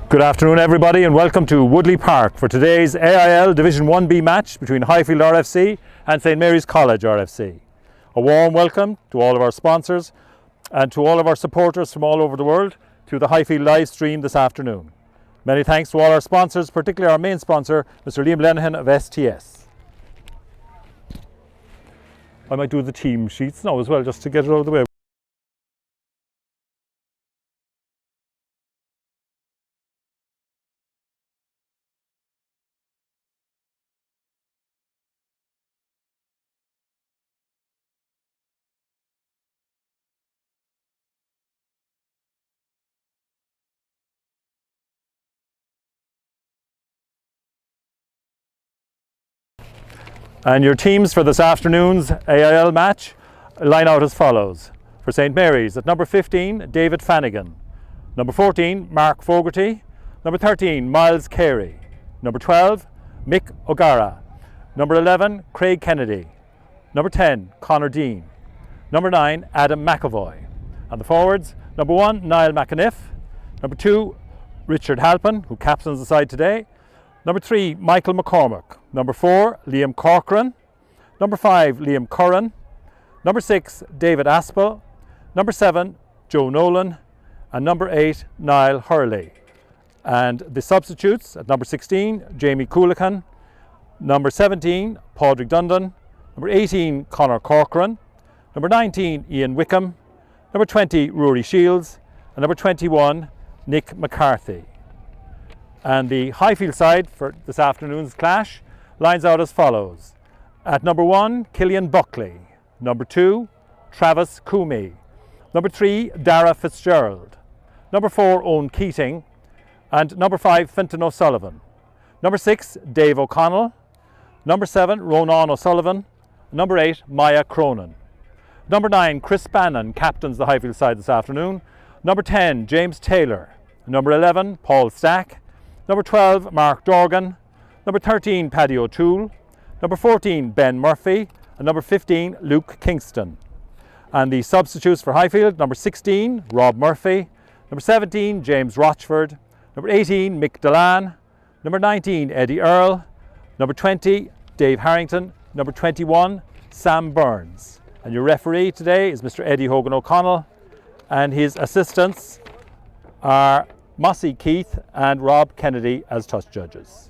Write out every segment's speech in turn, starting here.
Good afternoon everybody and welcome to Woodleigh Park for today's AIL Division 1B match between Highfield RFC and St Mary's College RFC. A warm welcome to all of our sponsors and to all of our supporters from all over the world to the Highfield live stream this afternoon. Many thanks to all our sponsors, particularly our main sponsor, Mr. Liam Lenihan of STS. I might do the team sheets now as well just to get it out of the way. And your teams for this afternoon's AIL match line out as follows. For St Mary's, at number 15, David Fannigan. Number 14, Mark Fogarty. Number 13, Miles Carey. Number 12, Mick O'Gara. Number 11, Craig Kennedy. Number 10, Conor Dean. Number 9, Adam McAvoy. And the forwards, number 1, Niall McAniff. Number 2, Richard Halpin, who captains the side today. Number 3, Michael McCormack. Number 4, Liam Corcoran. Number 5, Liam Curran. Number 6, David Aspel. Number 7, Joe Nolan. And number 8, Niall Hurley. And the substitutes at number 16, Jamie Coolican. Number 17, Padraig Dundon. Number 18, Conor Corcoran. Number 19, Ian Wickham. Number 20, Rory Shields. And number 21, Nick McCarthy. And the Highfield side for this afternoon's clash lines out as follows. At number 1, Killian Buckley. Number 2, Travis Coomey. Number 3, Dara Fitzgerald. Number 4, Owen Keating. And number 5, Fintan O'Sullivan. Number 6, Dave O'Connell. Number 7, Ronan O'Sullivan. Number 8, Maya Cronin. Number 9, Chris Bannon captains the Highfield side this afternoon. Number 10, James Taylor. Number 11, Paul Stack. Number 12, Mark Dorgan. Number 13, Paddy O'Toole. Number 14, Ben Murphy. And number 15, Luke Kingston. And the substitutes for Highfield, number 16, Rob Murphy. Number 17, James Rochford. Number 18, Mick Delan. Number 19, Eddie Earl. Number 20, Dave Harrington. Number 21, Sam Burns. And your referee today is Mr. Eddie Hogan O'Connell. And his assistants are Mossy Keith and Rob Kennedy as touch judges.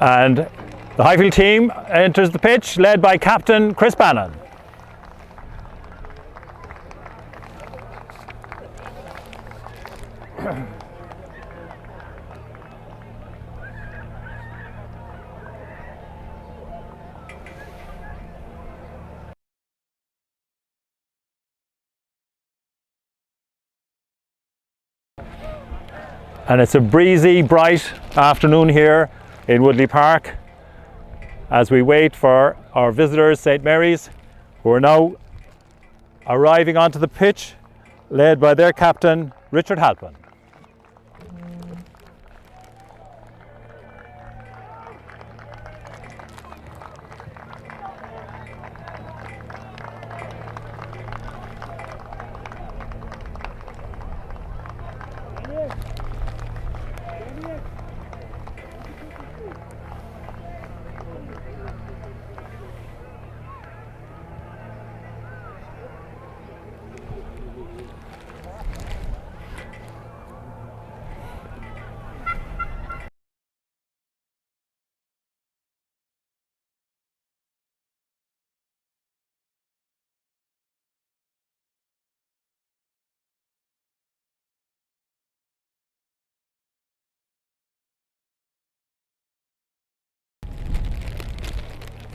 And the Highfield team enters the pitch, led by captain Chris Bannon. And it's a breezy, bright afternoon here in Woodleigh Park as we wait for our visitors, St Mary's, who are now arriving onto the pitch, led by their captain, Richard Halpin.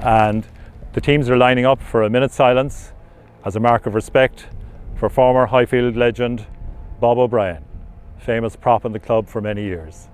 And the teams are lining up for a minute's silence as a mark of respect for former Highfield legend Bob O'Brien, famous prop in the club for many years.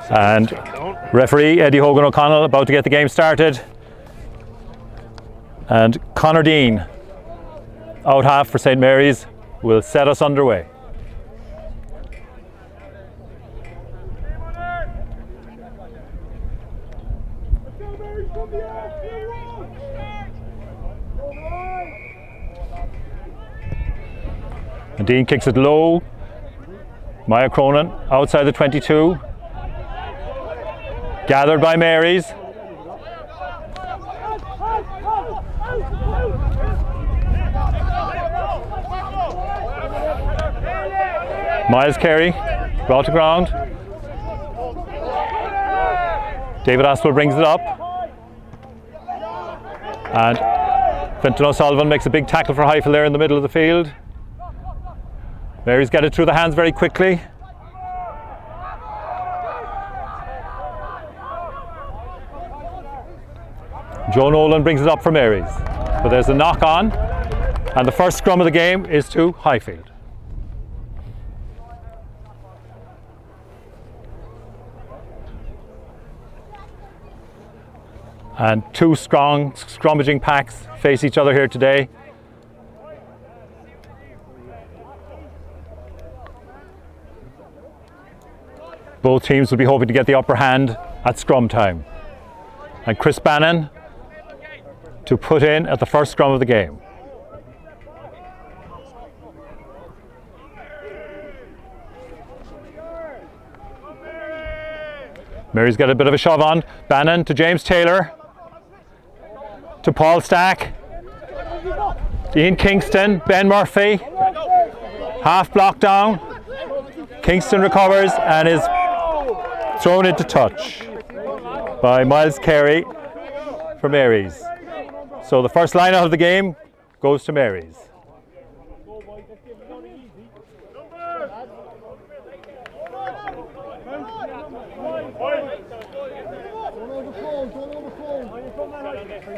And referee Eddie Hogan O'Connell about to get the game started. And Conor Dean, out half for St Mary's, will set us underway. And Dean kicks it low. Maya Cronin outside the 22. Gathered by Marys. Miles Carey brought to ground. David Aspel brings it up. And Fintan O'Sullivan makes a big tackle for Highfield there in the middle of the field. Marys get it through the hands very quickly. Joe Nolan brings it up for Marys. But there's a knock on, and the first scrum of the game is to Highfield. And two strong scrummaging packs face each other here today. Both teams will be hoping to get the upper hand at scrum time. And Chris Bannon to put in at the first scrum of the game. Mary's got a bit of a shove on. Bannon to James Taylor. To Paul Stack. Ian Kingston, Ben Murphy. Half block down. Kingston recovers and is thrown into touch by Miles Carey for Marys. So the first line out of the game goes to Marys.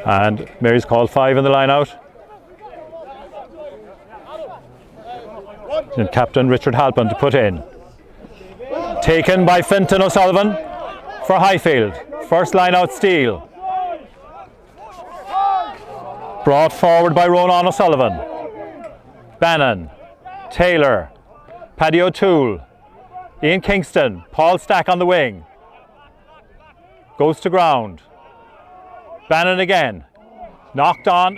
And Marys called 5 in the line out. And Captain Richard Halpin to put in. Taken by Fintan O'Sullivan for Highfield. First line out steal. Brought forward by Ronan O'Sullivan. Bannon, Taylor, Paddy O'Toole, Ian Kingston, Paul Stack on the wing. Goes to ground. Bannon again. Knocked on,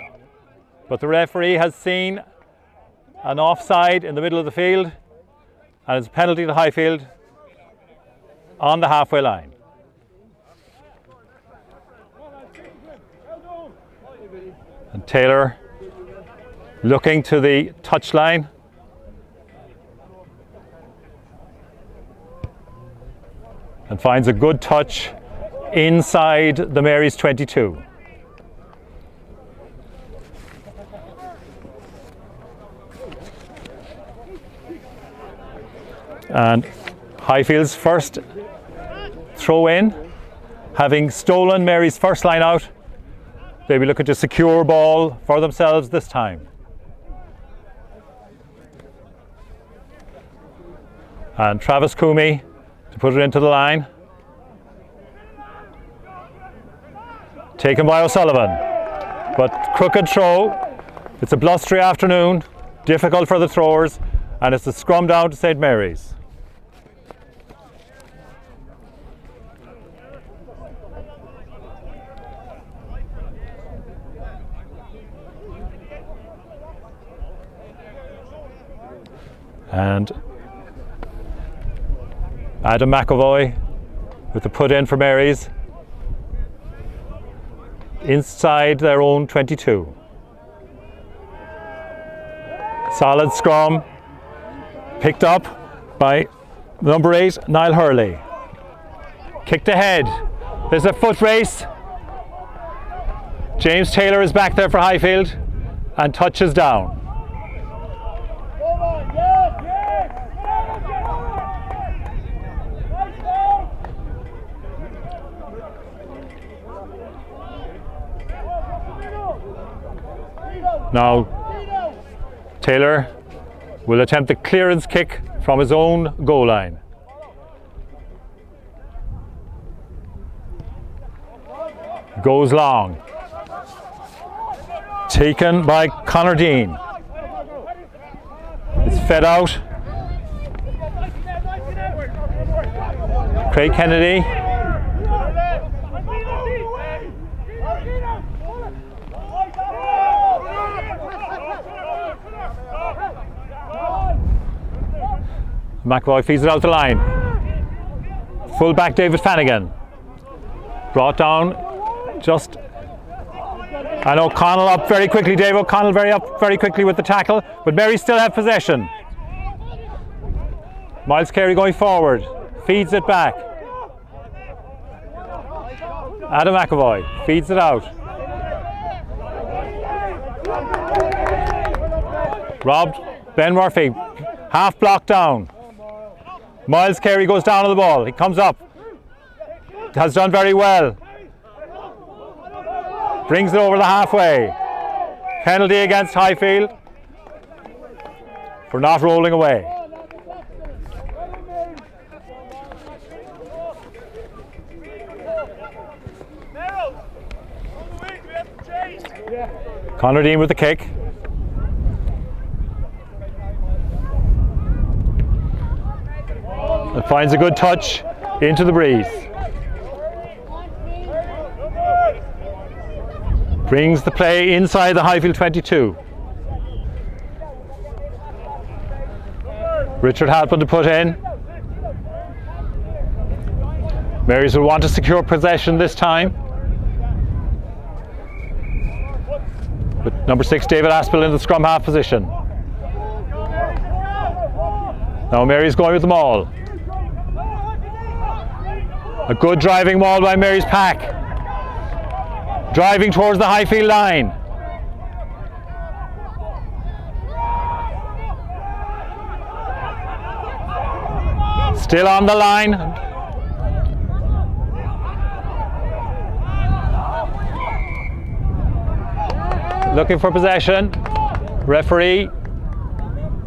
but the referee has seen an offside in the middle of the field, and it's a penalty to Highfield on the halfway line. And Taylor looking to the touchline. And finds a good touch inside the Marys 22. And Highfield's first throw in, having stolen Marys' first line out, they'll be looking to secure ball for themselves this time. And Travis Coomey to put it into the line. Taken by O'Sullivan, but crooked throw. It's a blustery afternoon, difficult for the throwers, and it's a scrum down to St. Mary's. And Adam McAvoy with the put in for Marys inside their own 22. Solid scrum picked up by number 8 Niall Hurley. Kicked ahead. There's a foot race. James Taylor is back there for Highfield and touches down. Now Taylor will attempt a clearance kick from his own goal line. Goes long. Taken by Conor Dean. It's fed out. Craig Kennedy. McAvoy feeds it out the line. Full back David Flanagan. Brought down just... And O'Connell up very quickly. Dave O'Connell very quickly with the tackle. But Mary still have possession. Miles Carey going forward. Feeds it back. Adam McAvoy feeds it out. Robbed. Ben Murphy. Half block down. Miles Carey goes down on the ball. He comes up. Has done very well. Brings it over the halfway. Penalty against Highfield for not rolling away. Conor Dean with the kick. And finds a good touch into the breeze. Brings the play inside the Highfield 22. Richard Halpin to put in. Marys will want to secure possession this time. With number 6 David Aspel in the scrum half position. Now Mary's going with the maul. A good driving maul by Mary's pack. Driving towards the Highfield line. Still on the line. Looking for possession. Referee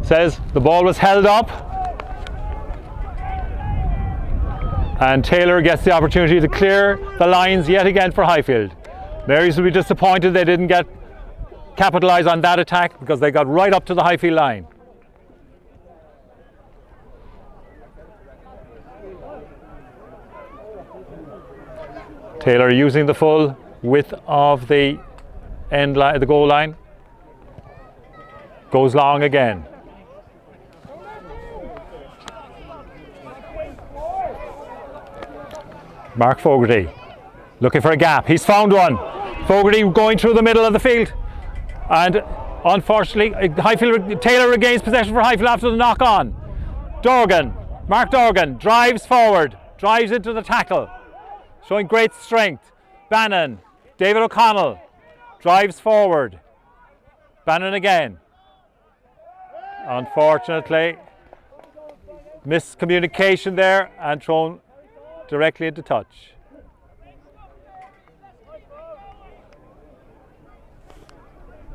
says the ball was held up. And Taylor gets the opportunity to clear the lines yet again for Highfield. Marys will be disappointed they didn't capitalise on that attack because they got right up to the Highfield line. Taylor using the full width of the end line, the goal line. Goes long again. Mark Fogarty looking for a gap. He's found one. Fogarty going through the middle of the field. And unfortunately, Taylor regains possession for Highfield after the knock on. Dorgan, Mark Dorgan drives forward, drives into the tackle, showing great strength. Bannon, David O'Connell drives forward. Bannon again. Unfortunately, miscommunication there and thrown directly into touch.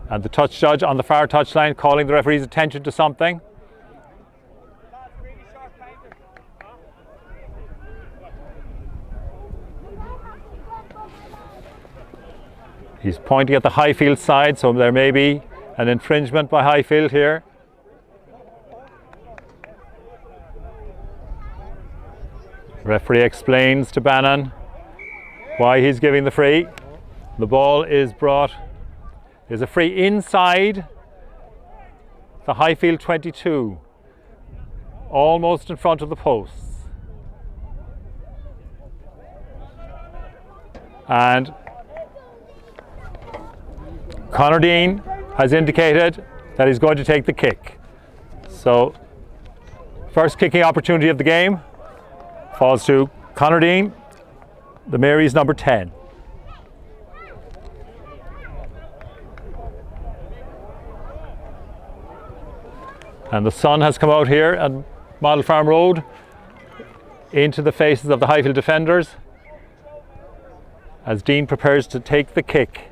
And the touch judge on the far touchline calling the referee's attention to something. He's pointing at the Highfield side, so there may be an infringement by Highfield here. Referee explains to Bannon why he's giving the free. The ball is brought. There's a free inside the Highfield 22, almost in front of the posts. And Conor Dean has indicated that he's going to take the kick. So, first kicking opportunity of the game falls to Conor Dean, the Mary's number 10. And the sun has come out here at Model Farm Road into the faces of the Highfield defenders as Dean prepares to take the kick.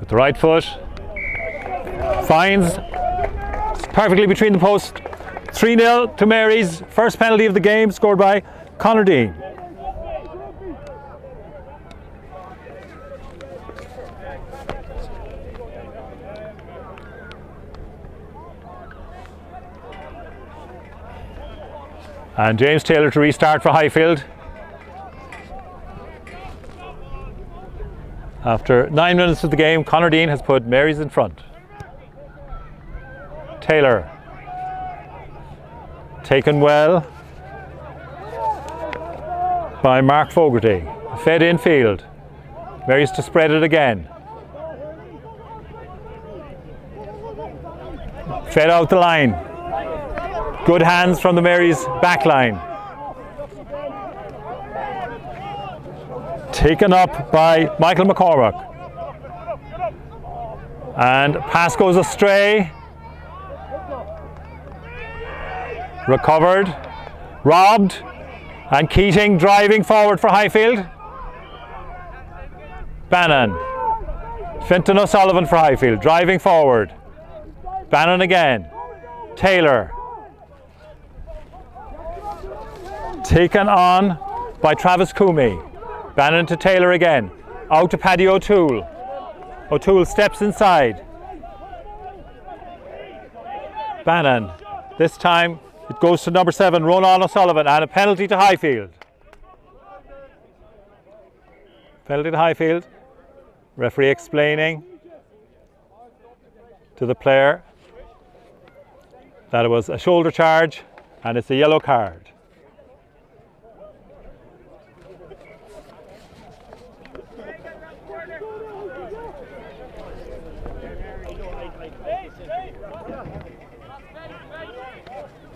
With the right foot, finds perfectly between the posts. 3-0 to Mary's, first penalty of the game scored by Conor Dean. And James Taylor to restart for Highfield. After 9 minutes of the game, Conor Dean has put Mary's in front. Taylor. Taken well by Mark Fogarty. Fed infield. Mary's to spread it again. Fed out the line. Good hands from the Mary's back line. Taken up by Michael McCormack. And pass goes astray. Recovered. Robbed. And Keating driving forward for Highfield. Bannon. Fintan O'Sullivan for Highfield, driving forward. Bannon again. Taylor. Taken on by Travis Coomey. Bannon to Taylor again. Out to Paddy O'Toole. O'Toole steps inside. Bannon. This time it goes to number 7, Ronan O'Sullivan, and a penalty to Highfield. Penalty to Highfield. Referee explaining to the player that it was a shoulder charge and it's a yellow card.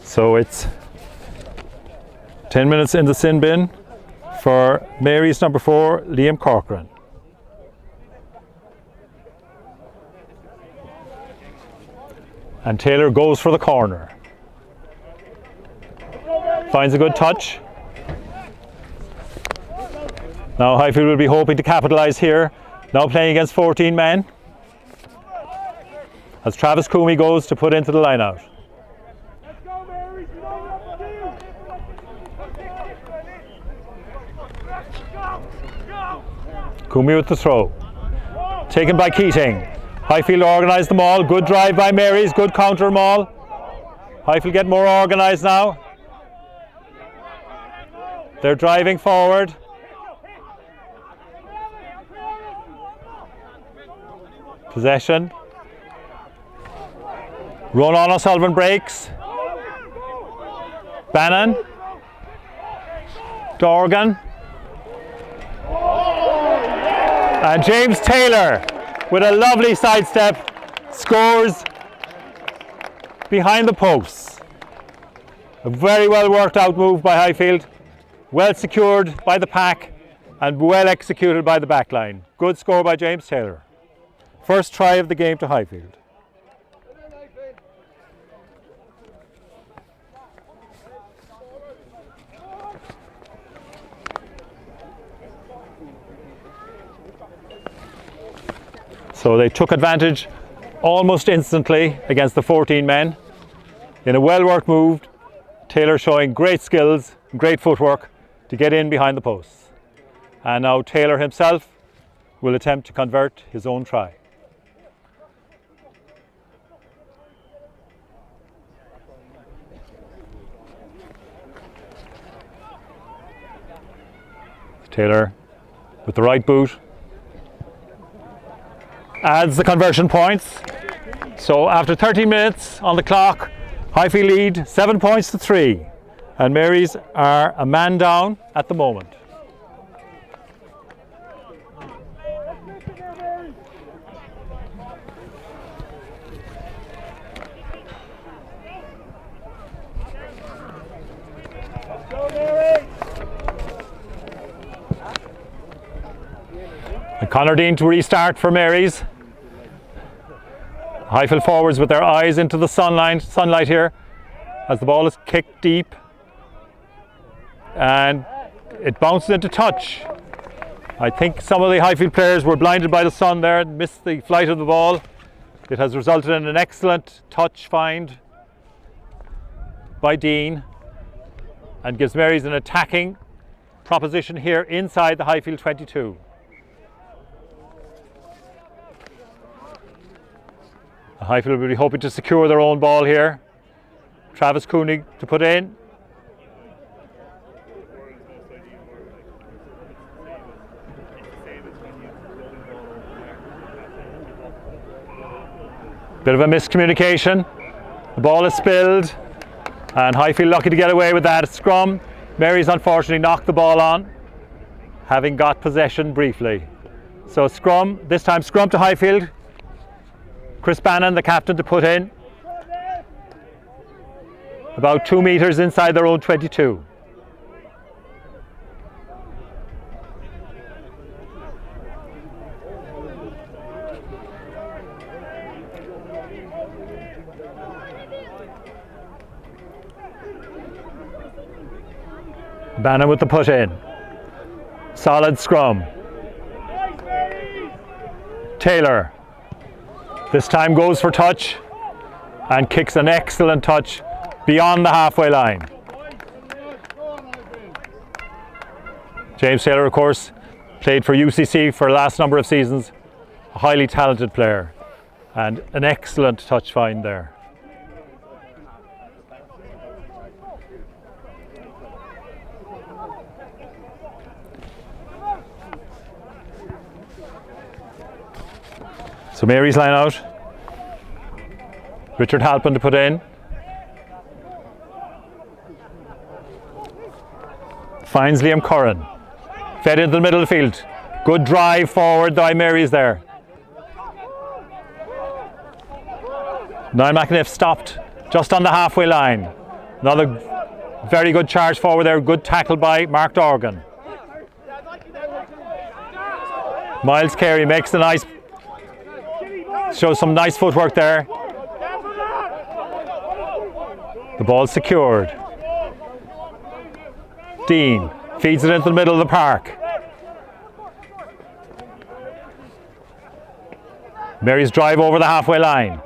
So it's 10 minutes in the sin bin for Mary's number 4, Liam Corcoran. And Taylor goes for the corner. Finds a good touch. Now Highfield will be hoping to capitalise here. Now playing against 14 men. As Travis Coomey goes to put into the line out. Coomey with the throw. Taken by Keating. Highfield organised them all. Good drive by Mary's. Good counter maul. Highfield get more organised now. They're driving forward. Possession. Ronan O'Sullivan breaks. Bannon. Dorgan. And James Taylor with a lovely sidestep scores behind the posts. A very well worked out move by Highfield, well secured by the pack and well executed by the back line. Good score by James Taylor. First try of the game to Highfield. So they took advantage almost instantly against the 14 men. In a well-worked move, Taylor showing great skills and great footwork to get in behind the posts. And now Taylor himself will attempt to convert his own try. Taylor with the right boot. Adds the conversion points. So after 30 minutes on the clock, Highfield lead 7 points to 3, and Mary's are a man down at the moment. And Conor Dean to restart for Mary's. Highfield forwards with their eyes into the sunlight here as the ball is kicked deep and it bounces into touch. I think some of the Highfield players were blinded by the sun there and missed the flight of the ball. It has resulted in an excellent touch find by Dean and gives Mary's an attacking proposition here inside the Highfield 22. Highfield will be hoping to secure their own ball here. Travis Cooney to put in. Bit of a miscommunication. The ball is spilled and Highfield lucky to get away with that scrum. Mary's unfortunately knocked the ball on, having got possession briefly. So scrum, this time scrum to Highfield. Chris Bannon, the captain, to put in. About 2 metres inside their own 22. Bannon with the put in. Solid scrum. Taylor this time goes for touch and kicks an excellent touch beyond the halfway line. James Taylor, of course, played for UCC for the last number of seasons. A highly talented player and an excellent touch find there. So Mary's line out. Richard Halpin to put in. Finds Liam Curran. Fed into the middle of the field. Good drive forward by Mary's there. Niall McAniff stopped just on the halfway line. Another very good charge forward there. Good tackle by Mark Dorgan. Miles Carey makes a nice, shows some nice footwork there. The ball's secured. Dean feeds it into the middle of the park. Mary's drive over the halfway line.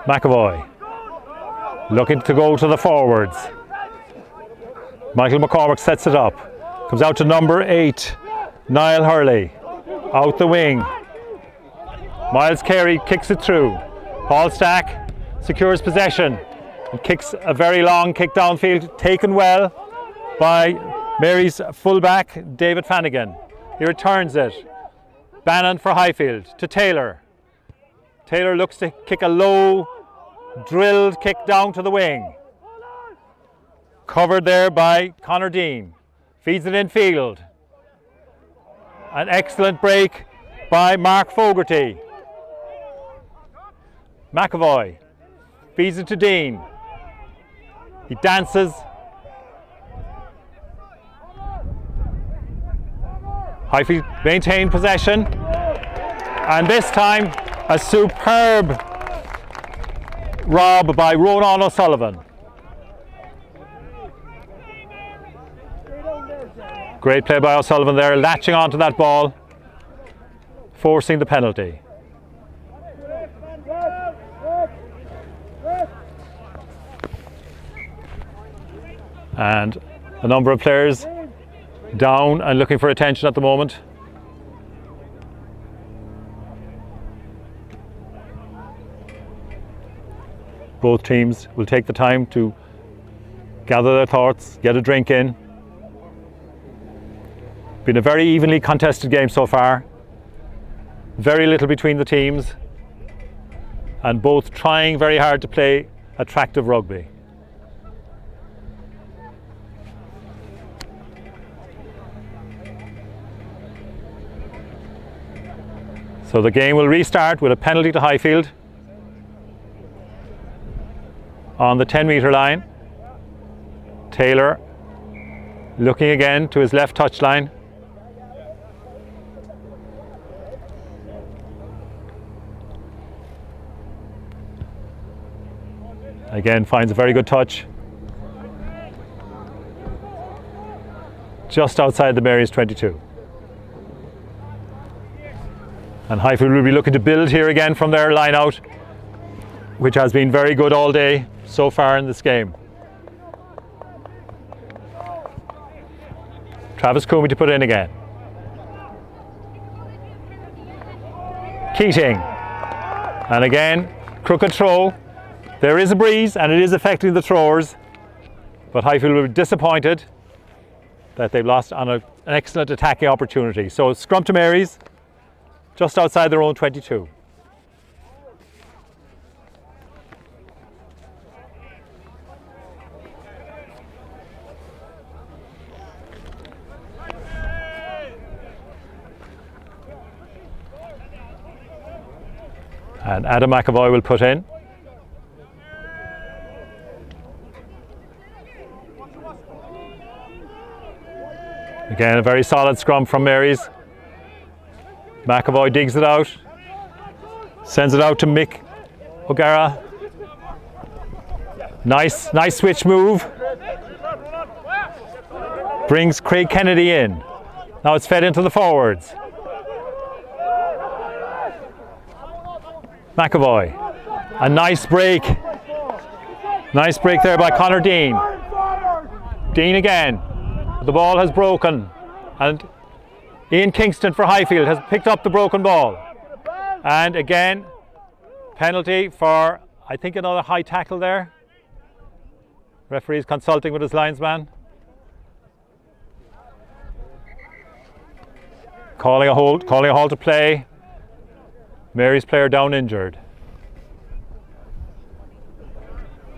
McAvoy looking to go to the forwards. Michael McCormick sets it up. Comes out to number 8, Niall Hurley. Out the wing. Miles Carey kicks it through. Paul Stack secures possession and kicks a very long kick downfield, taken well by Mary's fullback David Flanagan. He returns it. Bannon for Highfield to Taylor. Taylor looks to kick a low drilled kick down to the wing. Covered there by Conor Dean. Feeds it in field. An excellent break by Mark Fogarty. McAvoy feeds it to Dean. He dances. Highfield maintain possession. And this time a superb rob by Ronan O'Sullivan. Great play by O'Sullivan there, latching onto that ball, forcing the penalty. And a number of players down and looking for attention at the moment. Both teams will take the time to gather their thoughts, get a drink in. Been a very evenly contested game so far. Very little between the teams, and both trying very hard to play attractive rugby. So the game will restart with a penalty to Highfield on the 10-metre line. Taylor looking again to his left touch line. Again finds a very good touch. Just outside the Mary's 22. And Highfield will be looking to build here again from their line out, which has been very good all day so far in this game. Travis Coomey to put in again. Keating And again, crooked throw. There is a breeze and it is affecting the throwers, but Highfield will be disappointed that they've lost on an excellent attacking opportunity. So scrum to Mary's, just outside their own 22. And Adam McAvoy will put in. Again, a very solid scrum from Mary's. McAvoy digs it out, sends it out to Mick O'Gara. Nice switch move. Brings Craig Kennedy in. Now it's fed into the forwards. McAvoy. A nice break. Nice break there by Conor Dean. Dean again. The ball has broken and Ian Kingston for Highfield has picked up the broken ball. And again, penalty for, I think, another high tackle there. Referee's consulting with his linesman. Calling a halt to play. Mary's player down injured.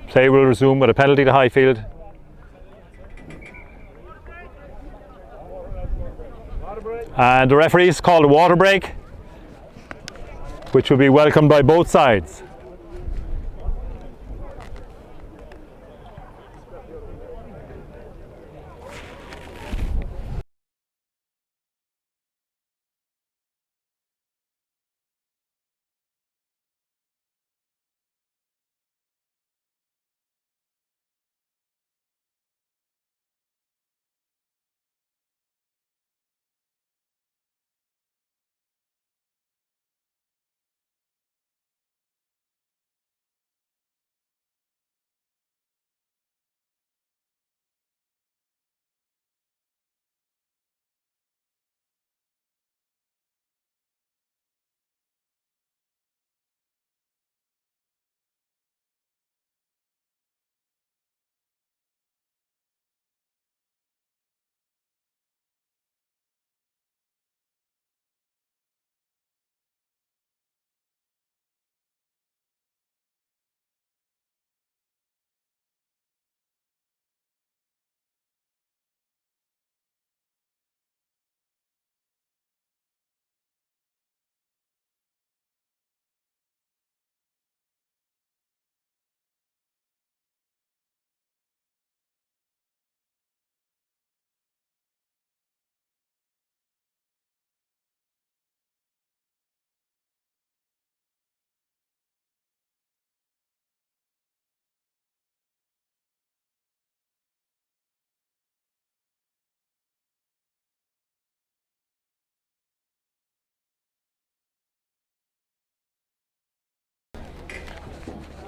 Play will resume with a penalty to Highfield. And the referees called a water break, which will be welcomed by both sides.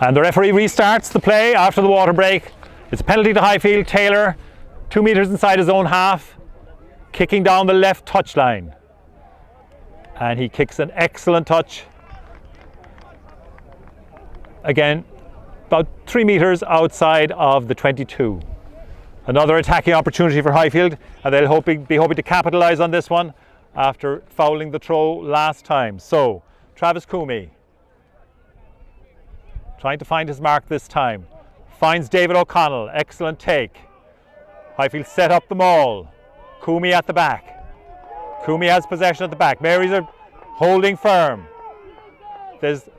And the referee restarts the play after the water break. It's a penalty to Highfield. Taylor, 2 metres inside his own half, kicking down the left touchline. And he kicks an excellent touch. Again, about 3 metres outside of the 22. Another attacking opportunity for Highfield, and they'll be hoping to capitalise on this one after fouling the throw last time. So, Travis Coomey, trying to find his mark this time. Finds David O'Connell. Excellent take. Highfield set up the maul. Coomey at the back. Coomey has possession at the back. Marys are holding firm. There's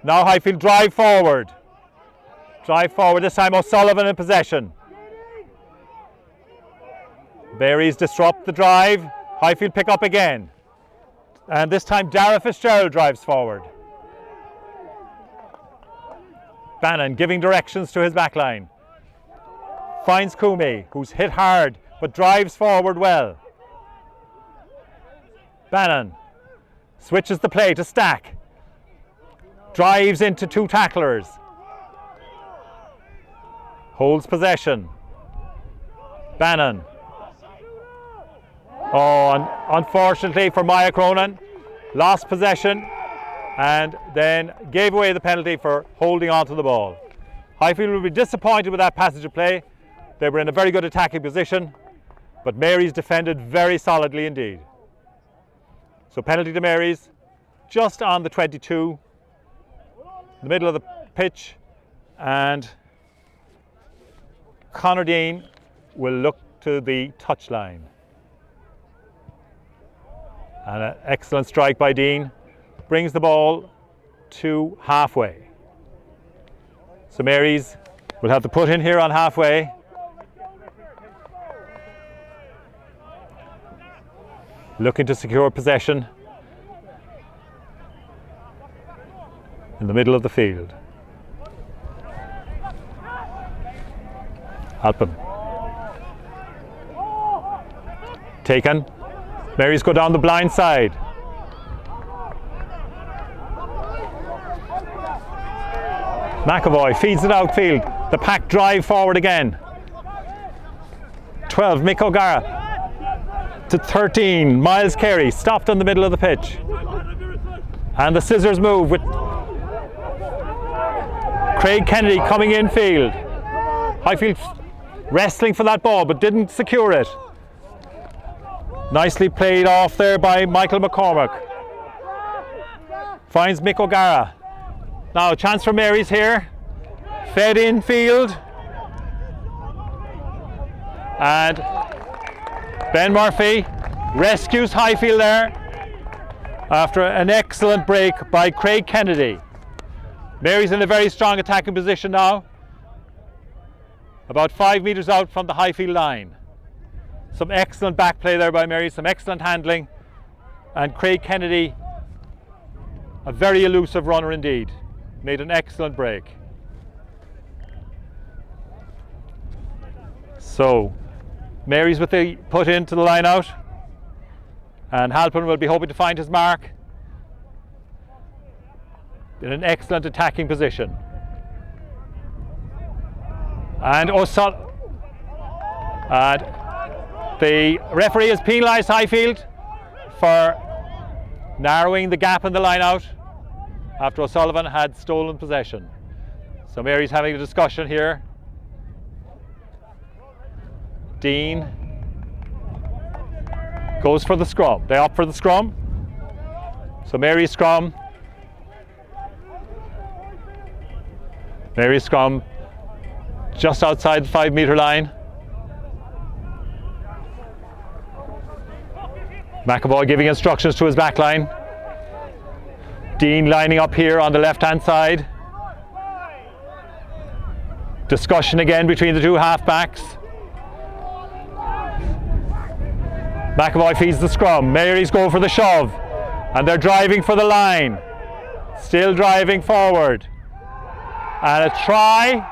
now Highfield drive forward. Drive forward. This time O'Sullivan in possession. Marys disrupt the drive. Highfield pick up again. And this time Dara Fitzgerald drives forward. Bannon giving directions to his backline. Finds Coomey, who's hit hard but drives forward well. Bannon switches the play to Stack. Drives into 2 tacklers. Holds possession. Bannon. Oh, unfortunately for Maya Cronin, lost possession. and then gave away the penalty for holding on to the ball. Highfield will be disappointed with that passage of play. They were in a very good attacking position, but Mary's defended very solidly indeed. So penalty to Mary's, just on the 22, the middle of the pitch, and Conor Dean will look to the touchline. And an excellent strike by Dean brings the ball to halfway. So Mary's will have to put in here on halfway. Looking to secure possession in the middle of the field. Halpin. Taken. Mary's go down the blind side. McAvoy feeds it outfield. The pack drive forward again. 12, Mick O'Gara. To 13, Miles Carey, stopped in the middle of the pitch. And the scissors move with Craig Kennedy coming in field. Highfield wrestling for that ball but didn't secure it. Nicely played off there by Michael McCormack. Finds Mick O'Gara. Now a chance for Mary's here. Fed in field. And Ben Murphy rescues Highfield there after an excellent break by Craig Kennedy. Mary's in a very strong attacking position now, about 5 metres out from the Highfield line. Some excellent back play there by Mary, some excellent handling, and Craig Kennedy, a very elusive runner indeed, made an excellent break. So Mary's with the put into the line out, and Halpin will be hoping to find his mark in an excellent attacking position. And the referee has penalised Highfield for narrowing the gap in the line out after O'Sullivan had stolen possession. So Mary's having a discussion here. Dean goes for the scrum. They opt for the scrum. So Mary's scrum. Mary's scrum just outside the 5 metre line. McAvoy giving instructions to his back line. Dean lining up here on the left hand side. Discussion again between the two half backs. McAvoy feeds the scrum. Mary's go for the shove, and they're driving for the line. Still driving forward. And a try.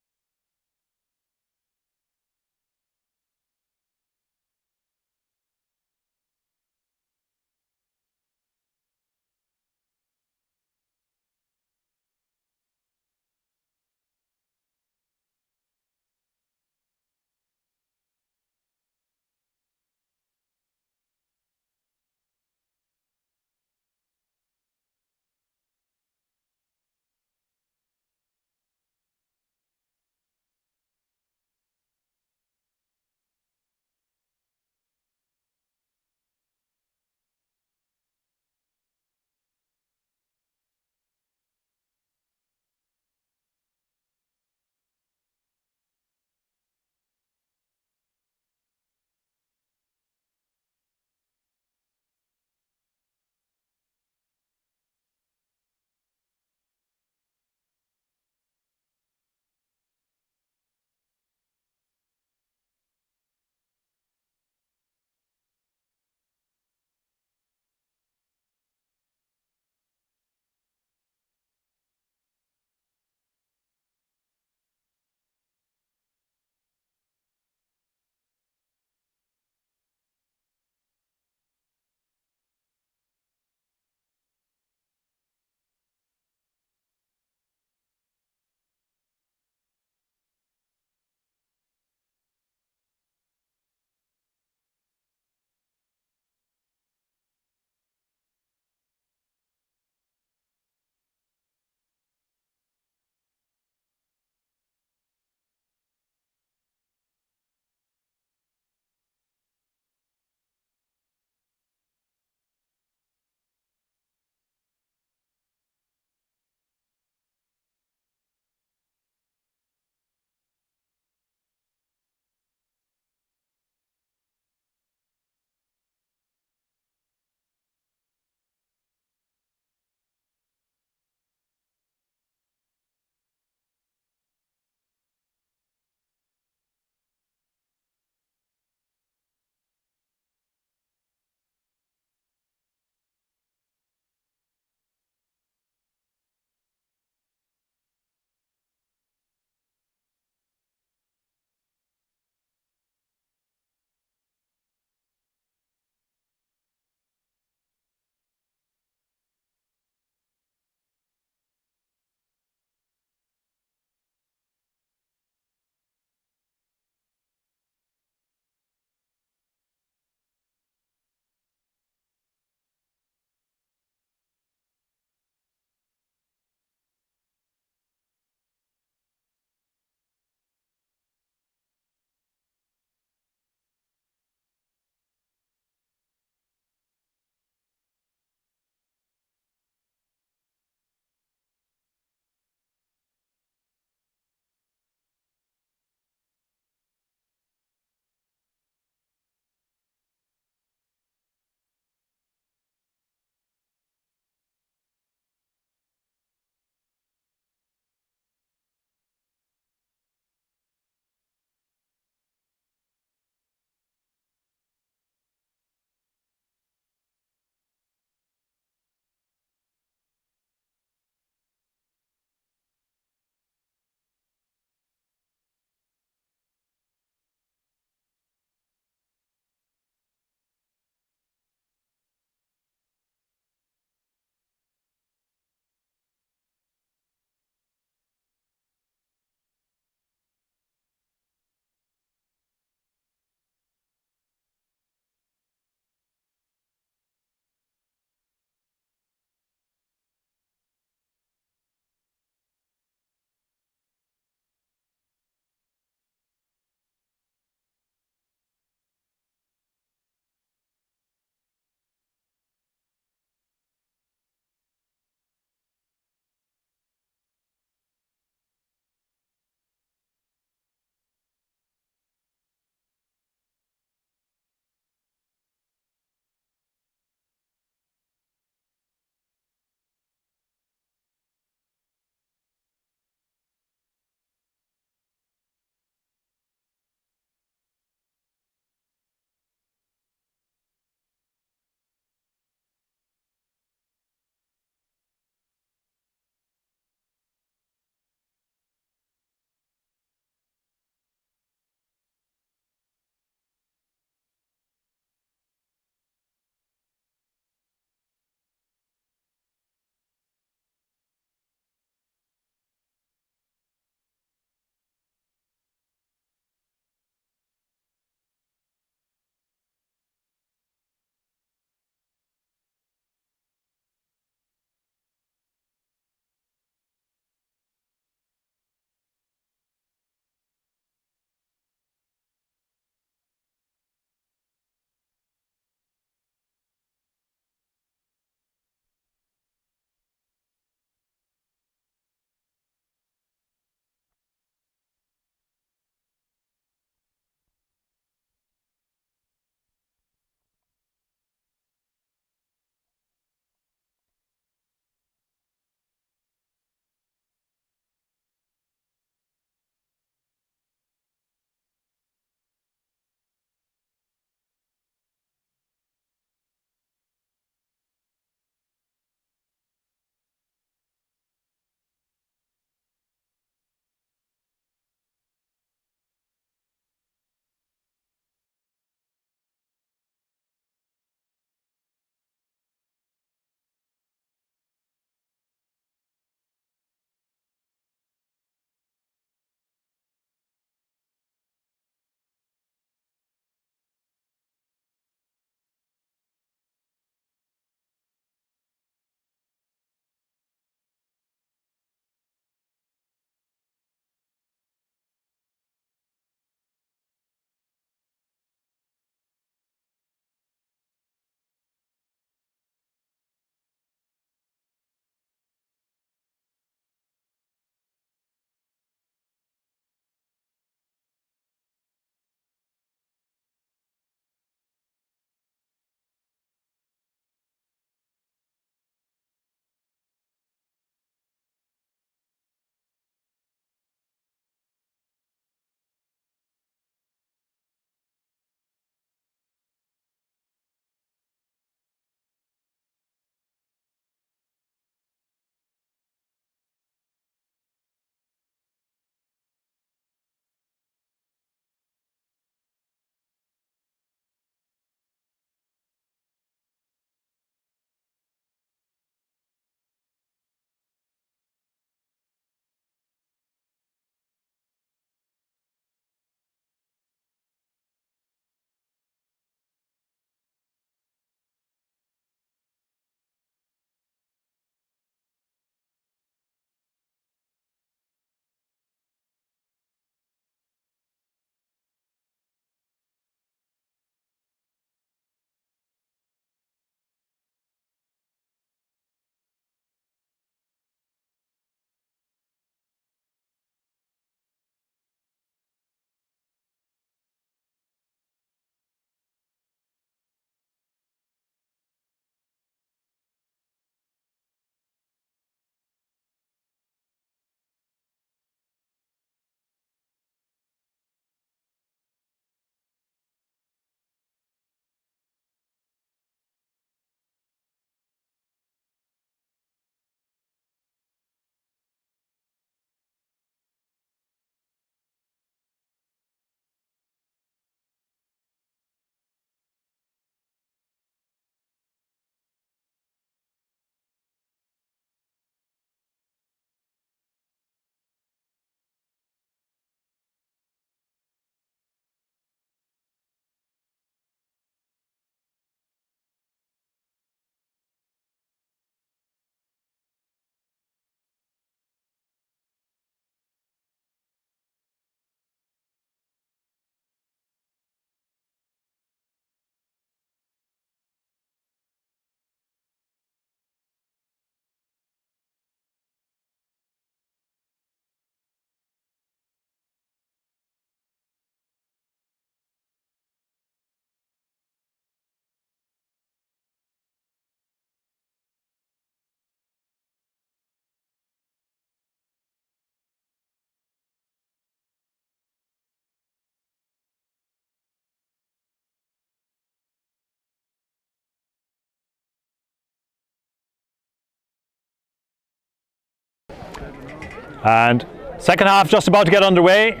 And second half just about to get underway.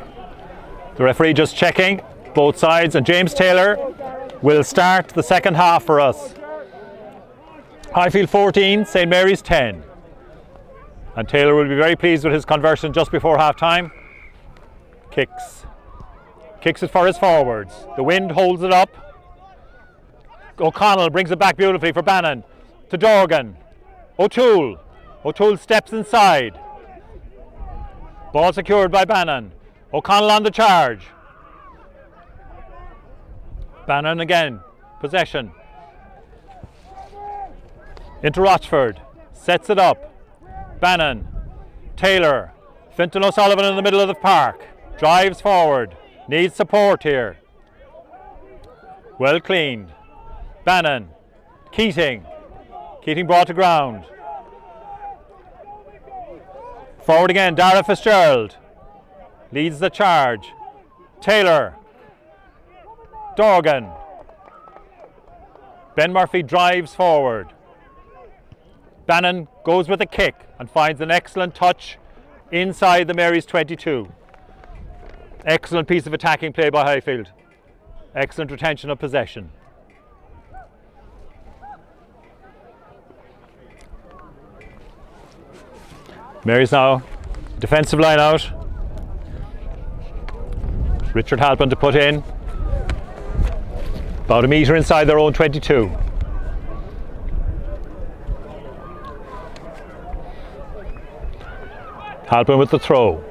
The referee just checking both sides, and James Taylor will start the second half for us. Highfield 14, St Mary's 10. And Taylor will be very pleased with his conversion just before half time. Kicks it for his forwards. The wind holds it up. O'Connell brings it back beautifully for Bannon. To Dorgan. O'Toole steps inside. Ball secured by Bannon. O'Connell on the charge. Bannon again. Possession. Into Rochford. Sets it up. Bannon. Taylor. Fintan O'Sullivan in the middle of the park. Drives forward. Needs support here. Well cleaned. Bannon. Keating brought to ground. Forward again, Dara Fitzgerald leads the charge. Taylor. Dorgan. Ben Murphy drives forward. Bannon goes with a kick and finds an excellent touch inside the Mary's 22. Excellent piece of attacking play by Highfield. Excellent retention of possession. Mary's now defensive line out. Richard Halpin to put in. About a metre inside their own 22. Halpin with the throw.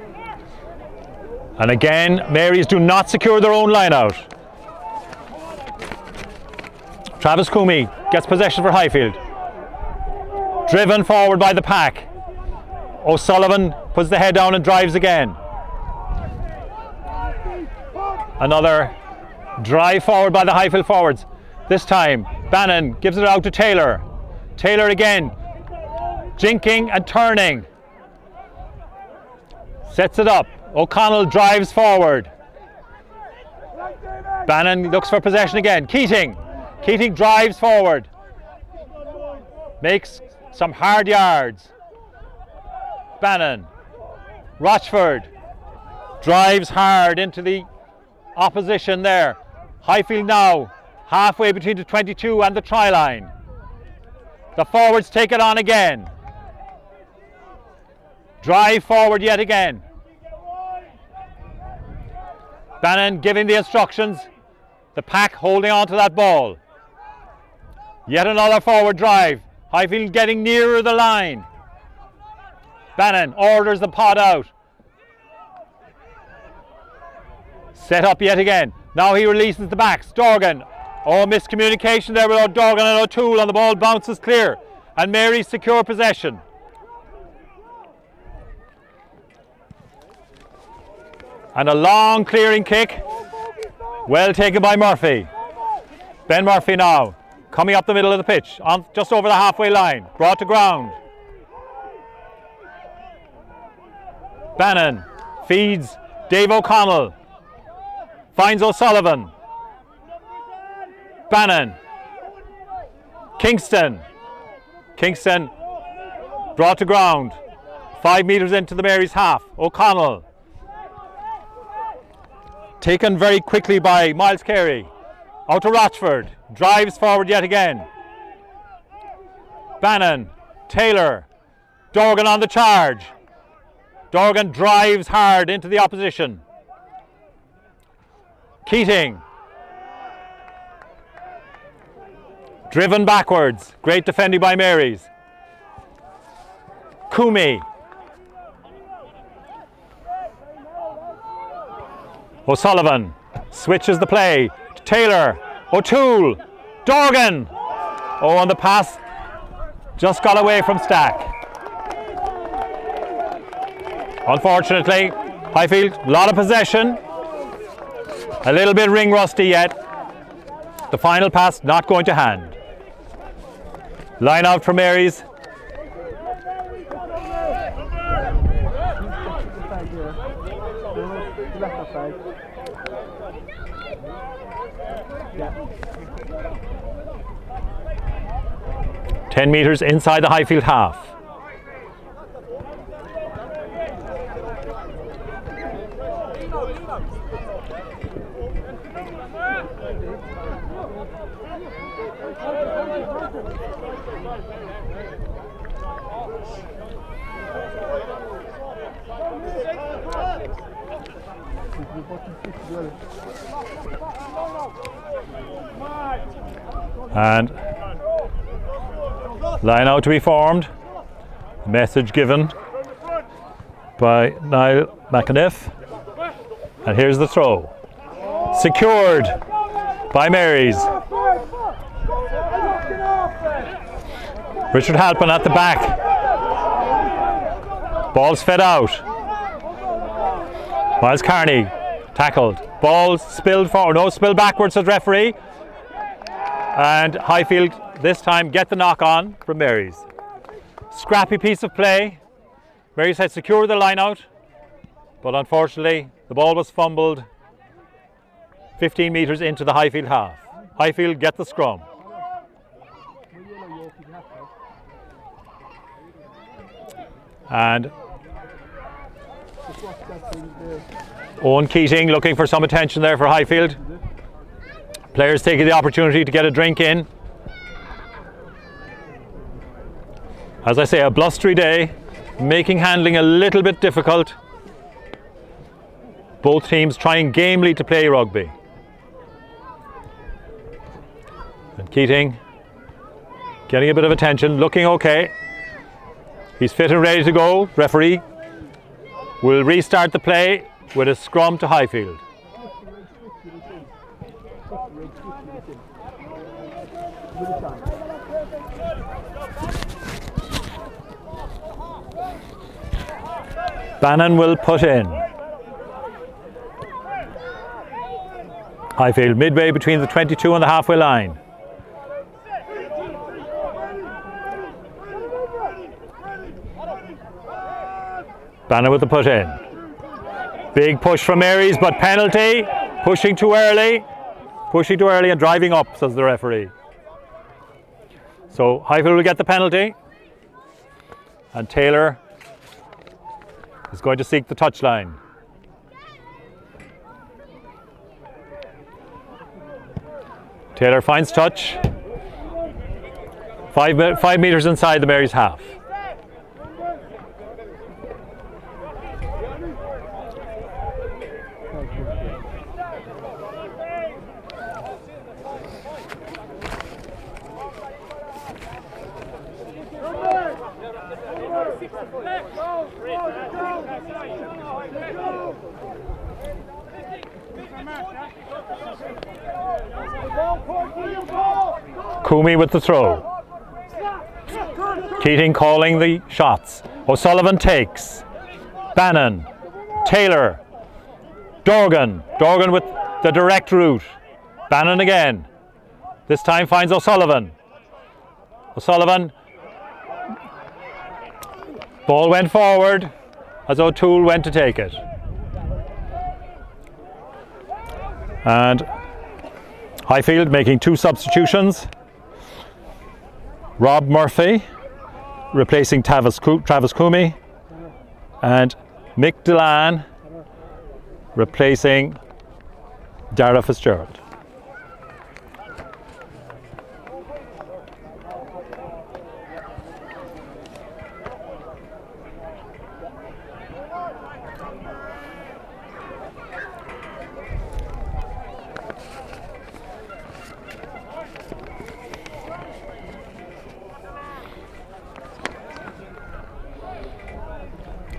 And again, Mary's do not secure their own line out. Travis Coomey gets possession for Highfield. Driven forward by the pack. O'Sullivan puts the head down and drives again. Another drive forward by the Highfield forwards. This time, Bannon gives it out to Taylor. Taylor again, jinking and turning. Sets it up. O'Connell drives forward. Bannon looks for possession again. Keating drives forward. Makes some hard yards. Bannon. Rochford drives hard into the opposition there. Highfield now halfway between the 22 and the try line. The forwards take it on again. Drive forward yet again. Bannon giving the instructions. The pack holding on to that ball. Yet another forward drive. Highfield getting nearer the line. Bannon orders the pod out. Set up yet again. Now he releases the backs. Dorgan. Oh, miscommunication there with Dorgan and O'Toole, and the ball bounces clear. And Mary's secure possession. And a long clearing kick. Well taken by Murphy. Ben Murphy now coming up the middle of the pitch, on just over the halfway line. Brought to ground. Bannon feeds Dave O'Connell. Finds O'Sullivan. Bannon. Kingston brought to ground. 5 metres into the Mary's half. O'Connell. Taken very quickly by Miles Carey. Out to Rochford. Drives forward yet again. Bannon. Taylor. Dorgan on the charge. Dorgan drives hard into the opposition. Keating. Driven backwards. Great defending by Mary's. Coomey. O'Sullivan switches the play. Taylor. O'Toole. Dorgan. Oh, and the pass just got away from Stack. Unfortunately, Highfield, a lot of possession. A little bit ring rusty yet. The final pass not going to hand. Line out for Mary's. Yeah. 10 metres inside the Highfield half. And line out to be formed. Message given by Niall McAniff. And here's the throw. Secured by Marys. Richard Halpin at the back. Ball's fed out. Miles Carney tackled. Ball spilled forward. No, spilled backwards, says referee. And Highfield this time get the knock on from Marys. Scrappy piece of play. Marys had secured the line out, but unfortunately the ball was fumbled 15 metres into the Highfield half. Highfield get the scrum. And Owen Keating looking for some attention there for Highfield. Players taking the opportunity to get a drink in. As I say, a blustery day, making handling a little bit difficult. Both teams trying gamely to play rugby. And Keating getting a bit of attention, looking okay. He's fit and ready to go. Referee will restart the play with a scrum to Highfield. Bannon will put in. Highfield midway between the 22 and the halfway line. Bannon with the put in. Big push from Marys, but penalty. Pushing too early. Pushing too early and driving up, says the referee. So Highfield will get the penalty. And Taylor is going to seek the touchline. Taylor finds touch. 5 metres inside the Marys half. Coomey with the throw. Keating calling the shots. O'Sullivan takes. Bannon. Taylor. Dorgan. Dorgan with the direct route. Bannon again. This time finds O'Sullivan. O'Sullivan. Ball went forward as O'Toole went to take it. And Highfield making 2 substitutions. Rob Murphy replacing Travis Coomey, and Mick Delan replacing Dara Fitzgerald.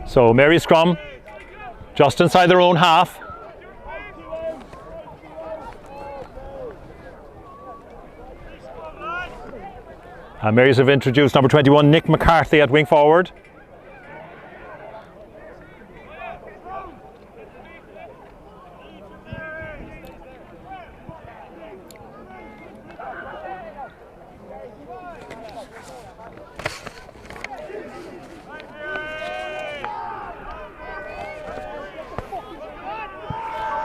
So Mary scrum just inside their own half. And Marys have introduced number 21 Nick McCarthy at wing forward.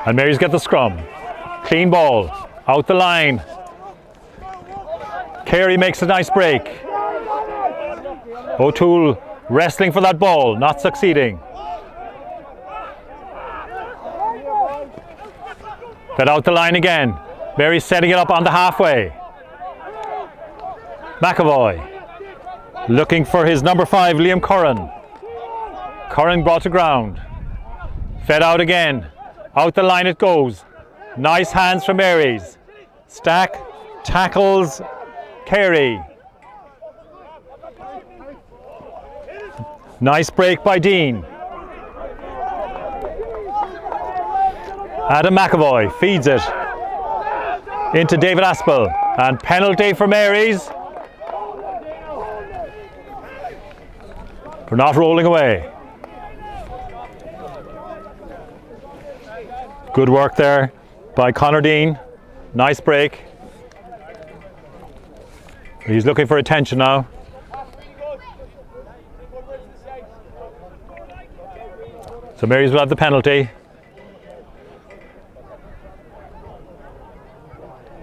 And Marys get the scrum. Clean ball, out the line. Carey makes a nice break. O'Toole Wrestling for that ball, not succeeding. Fed out the line again. Mary's setting it up on the halfway. McAvoy looking for his number 5, Liam Curran. Curran brought to ground. Fed out again. Out the line it goes. Nice hands from Mary's. Stack tackles Carey. Nice break by Dean. Adam McAvoy feeds it into David Aspel, and penalty for Mary's for not rolling away. Good work there by Conor Dean. Nice break. He's looking for attention now. So Mary's will have the penalty.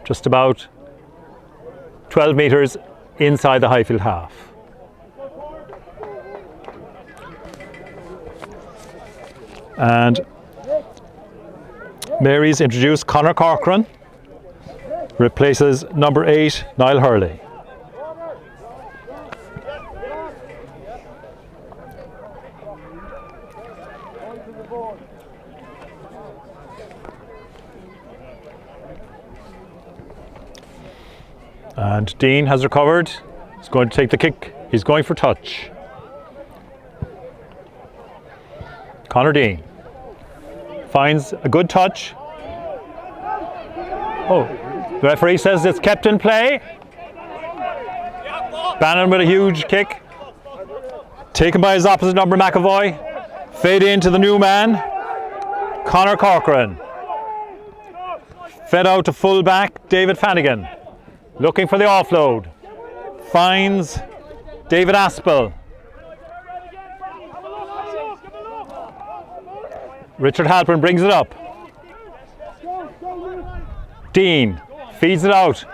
Just about 12 metres inside the Highfield half. And Mary's introduced Conor Corcoran, replaces number 8, Niall Hurley. And Dean has recovered. He's going to take the kick. He's going for touch. Conor Dean finds a good touch. Oh, the referee says it's kept in play. Bannon with a huge kick. Taken by his opposite number, McAvoy. Fade into the new man, Conor Corcoran. Fed out to full back, David Flanagan. Looking for the offload. Finds David Aspel. Richard Halpern brings it up. Dean feeds it out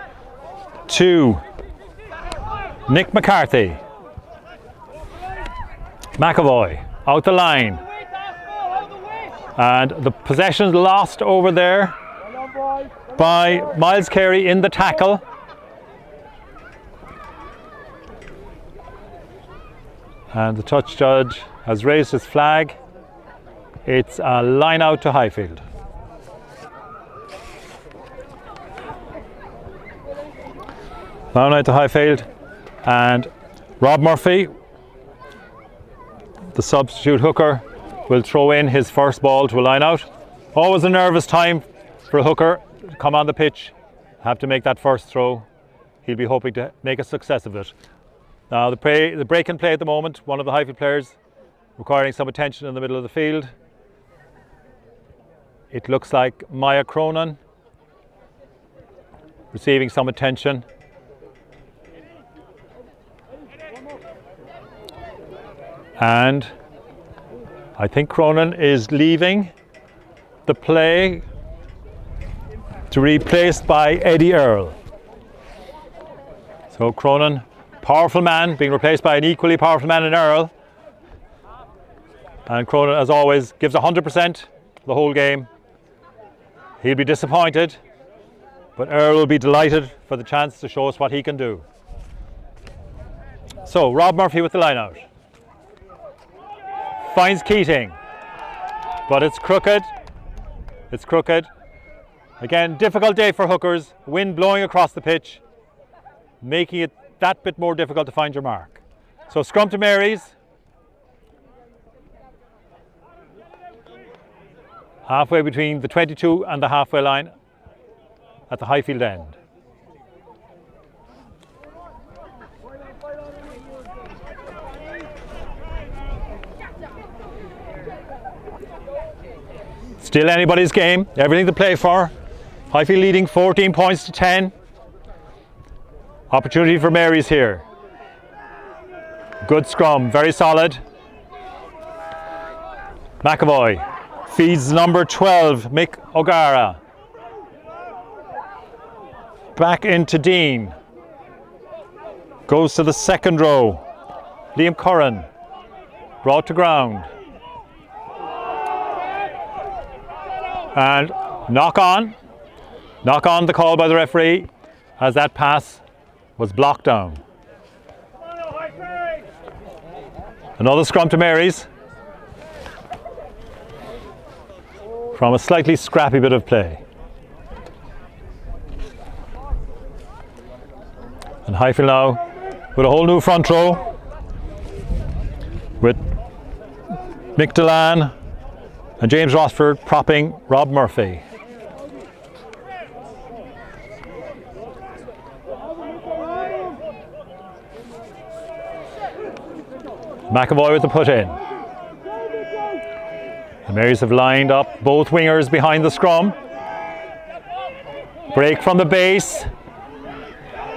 to Nick McCarthy. McAvoy out the line. And the possession lost over there by Miles Carey in the tackle. And the touch judge has raised his flag. It's a line out to Highfield. Line out to Highfield, and Rob Murphy, the substitute hooker, will throw in his first ball to a line out. Always a nervous time for a hooker to come on the pitch, have to make that first throw. He'll be hoping to make a success of it. Now the break in play at the moment, one of the Highfield players requiring some attention in the middle of the field. It looks like Maya Cronin receiving some attention. And I think Cronin is leaving the play to be replaced by Eddie Earle. So Cronin, powerful man, being replaced by an equally powerful man in Earle. And Cronin, as always, gives 100% the whole game. He'll be disappointed, but Earle will be delighted for the chance to show us what he can do. So Rob Murphy with the line out. Finds Keating, but it's crooked. It's crooked. Again, difficult day for hookers. Wind blowing across the pitch, making it that bit more difficult to find your mark. So scrum to Mary's. Halfway between the 22 and the halfway line at the Highfield end. Still anybody's game, everything to play for. Highfield leading 14 points to 10. Opportunity for Mary's here. Good scrum, very solid. McAvoy feeds number 12, Mick O'Gara. Back into Dean. Goes to the second row. Liam Curran brought to ground. And knock on the call by the referee as that pass was blocked down. Another scrum to Mary's from a slightly scrappy bit of play. And Highfield now with a whole new front row with Mick Delan and James Rossford propping Rob Murphy. McAvoy with the put in. The Marys have lined up both wingers behind the scrum. Break from the base.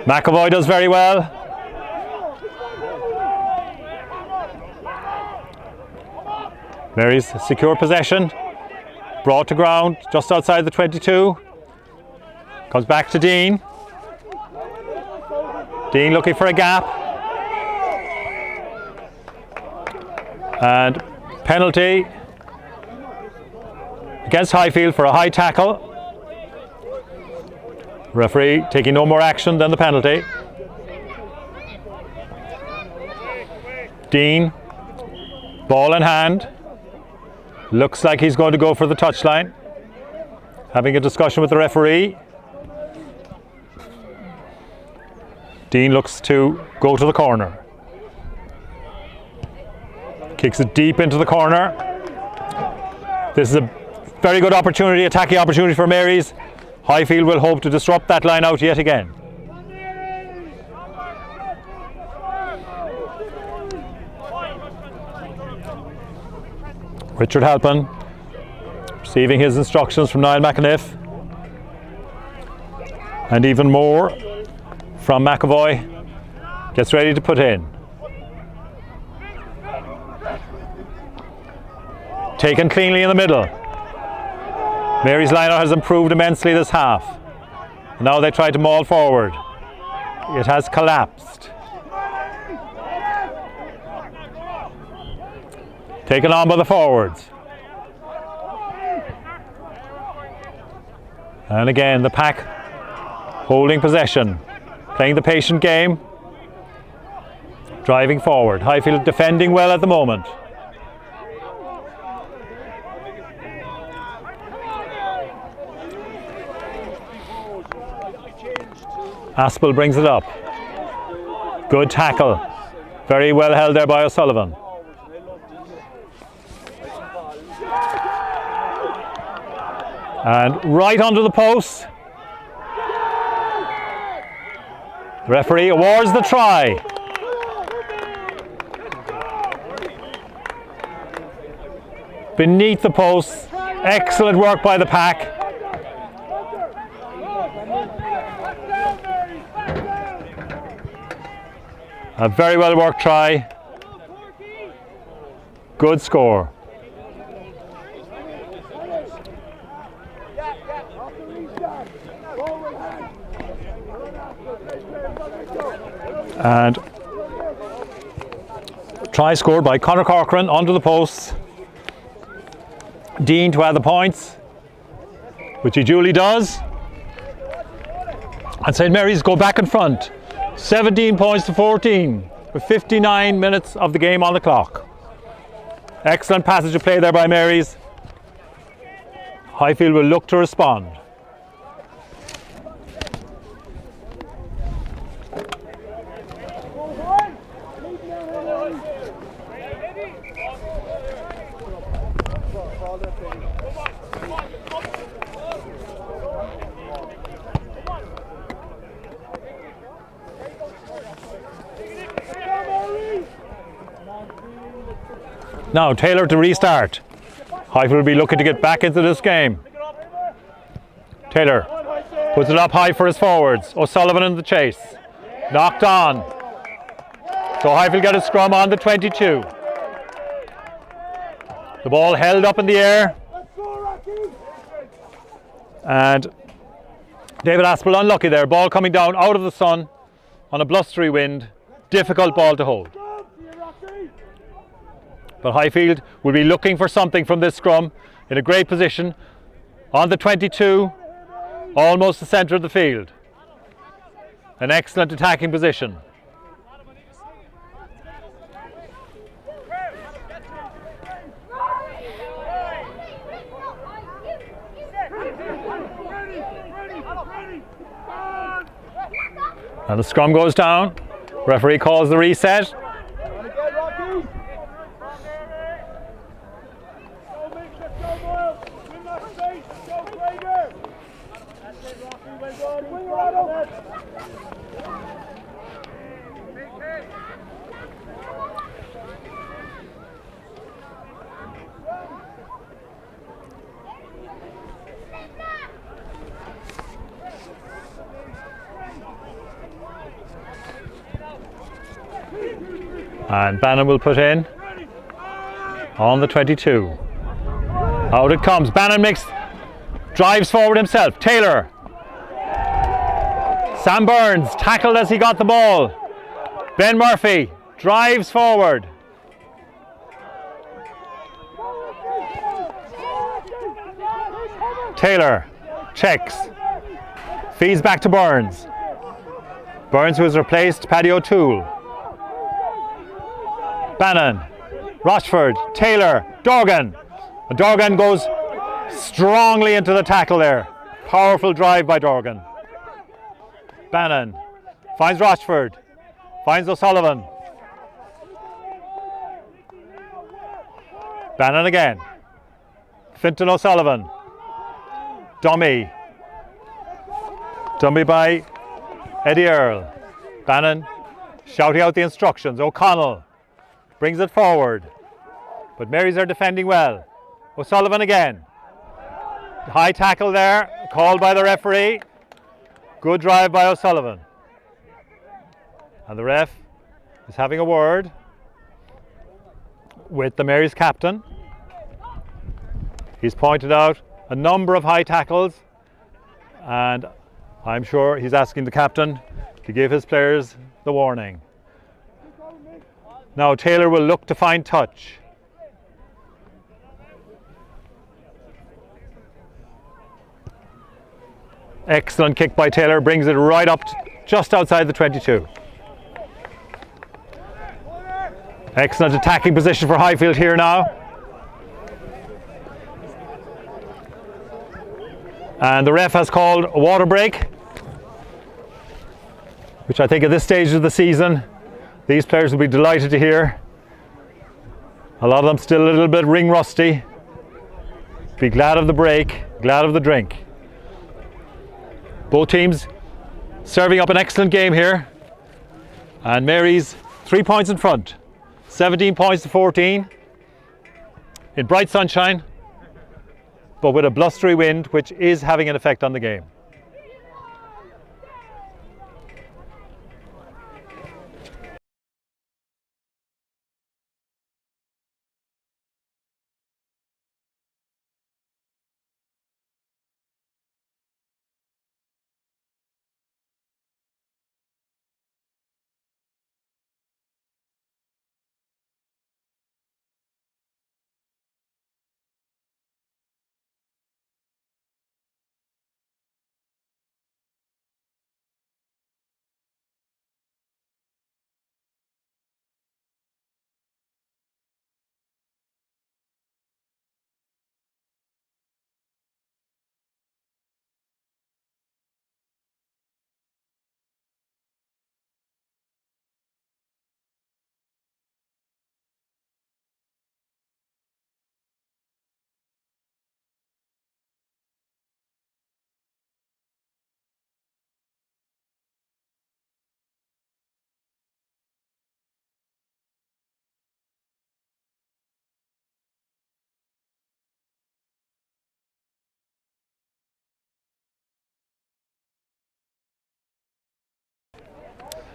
McAvoy does very well. Marys secure possession. Brought to ground just outside the 22. Comes back to Dean. Dean looking for a gap. And penalty against Highfield for a high tackle. Referee taking no more action than the penalty. Dean, ball in hand. Looks like he's going to go for the touchline. Having a discussion with the referee. Dean looks to go to the corner. Kicks it deep into the corner. This is a very good opportunity, attacking opportunity for Marys. Highfield will hope to disrupt that line out yet again. Richard Halpin receiving his instructions from Niall McAniff. And even more from McAvoy. Gets ready to put in. Taken cleanly in the middle. Mary's line-out has improved immensely this half. Now they try to maul forward. It has collapsed. Taken on by the forwards. And again the pack holding possession, playing the patient game, driving forward. Highfield defending well at the moment. Aspel brings it up. Good tackle. Very well held there by O'Sullivan. And right under the post. The referee awards the try. Beneath the post. Excellent work by the pack. A very well worked try. Good score. And try scored by Conor Corcoran onto the post. Dean to add the points, which he duly does. And St Mary's go back in front. 17 points to 14 with 59 minutes of the game on the clock. Excellent passage of play there by Mary's. Highfield will look to respond. Now Taylor to restart. Highfield will be looking to get back into this game. Taylor puts it up high for his forwards. O'Sullivan in the chase. Knocked on. So Highfield get a scrum on the 22. The ball held up in the air. And David Aspel unlucky there. Ball coming down out of the sun on a blustery wind. Difficult ball to hold. But Highfield will be looking for something from this scrum, in a great position on the 22, almost the centre of the field. An excellent attacking position. And the scrum goes down. Referee calls the reset. And Bannon will put in on the 22. Out it comes. Bannon drives forward himself. Taylor. Sam Burns tackled as he got the ball. Ben Murphy drives forward. Taylor checks. Feeds back to Burns. Burns, who has replaced Paddy O'Toole. Bannon, Rochford, Taylor, Dorgan. And Dorgan goes strongly into the tackle there. Powerful drive by Dorgan. Bannon finds Rochford, finds O'Sullivan. Bannon again. Fintan O'Sullivan. Dummy. Dummy by Eddie Earl. Bannon shouting out the instructions. O'Connell brings it forward, but Marys are defending well. O'Sullivan again. High tackle there, called by the referee. Good drive by O'Sullivan. And the ref is having a word with the Marys captain. He's pointed out a number of high tackles, and I'm sure he's asking the captain to give his players the warning. Now Taylor will look to find touch. Excellent kick by Taylor, brings it right up just outside the 22. Excellent attacking position for Highfield here now. And the ref has called a water break, which I think at this stage of the season these players will be delighted to hear. A lot of them still a little bit ring rusty. Be glad of the break, glad of the drink. Both teams serving up an excellent game here. And Marys 3 points in front. 17 points to 14. In bright sunshine, but with a blustery wind which is having an effect on the game.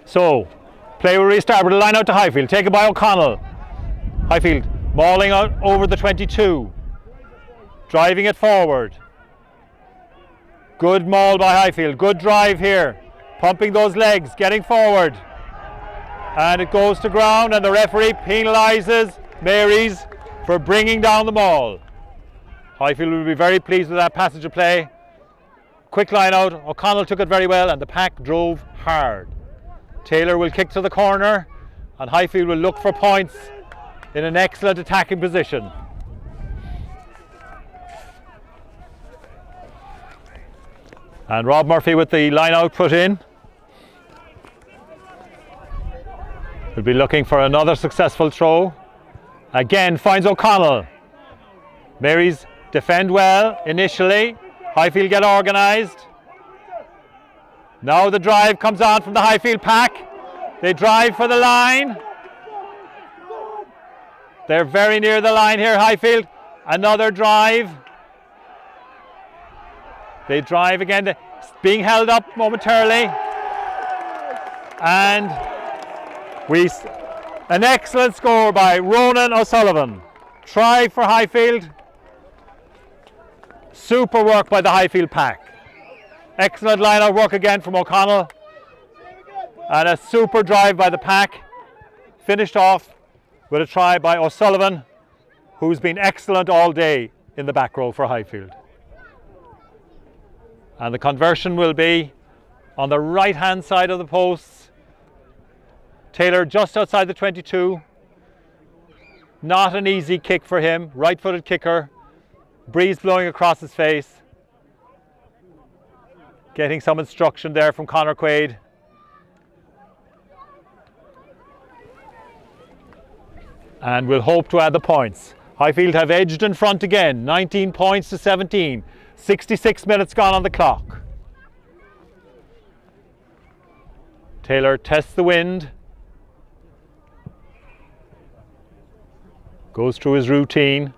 So, play will restart with a line out to Highfield, taken by O'Connell. Highfield mauling out over the 22, driving it forward. Good maul by Highfield, good drive here, pumping those legs, getting forward. And it goes to ground and the referee penalises Mary's for bringing down the maul. Highfield will be very pleased with that passage of play. Quick line out, O'Connell took it very well and the pack drove hard. Taylor will kick to the corner and Highfield will look for points in an excellent attacking position. And Rob Murphy with the line out put in. He'll be looking for another successful throw. Again finds O'Connell. Mary's defend well initially. Highfield get organised. Now the drive comes on from the Highfield pack. They drive for the line. They're very near the line here, Highfield. Another drive. They drive again, being held up momentarily. And an excellent score by Ronan O'Sullivan. Try for Highfield. Super work by the Highfield pack. Excellent line-out work again from O'Connell. And a super drive by the pack. Finished off with a try by O'Sullivan, who's been excellent all day in the back row for Highfield. And the conversion will be on the right-hand side of the posts. Taylor just outside the 22. Not an easy kick for him. Right-footed kicker. Breeze blowing across his face. Getting some instruction there from Conor Quaid. And we'll hope to add the points. Highfield have edged in front again. 19 points to 17. 66 minutes gone on the clock. Taylor tests the wind. Goes through his routine.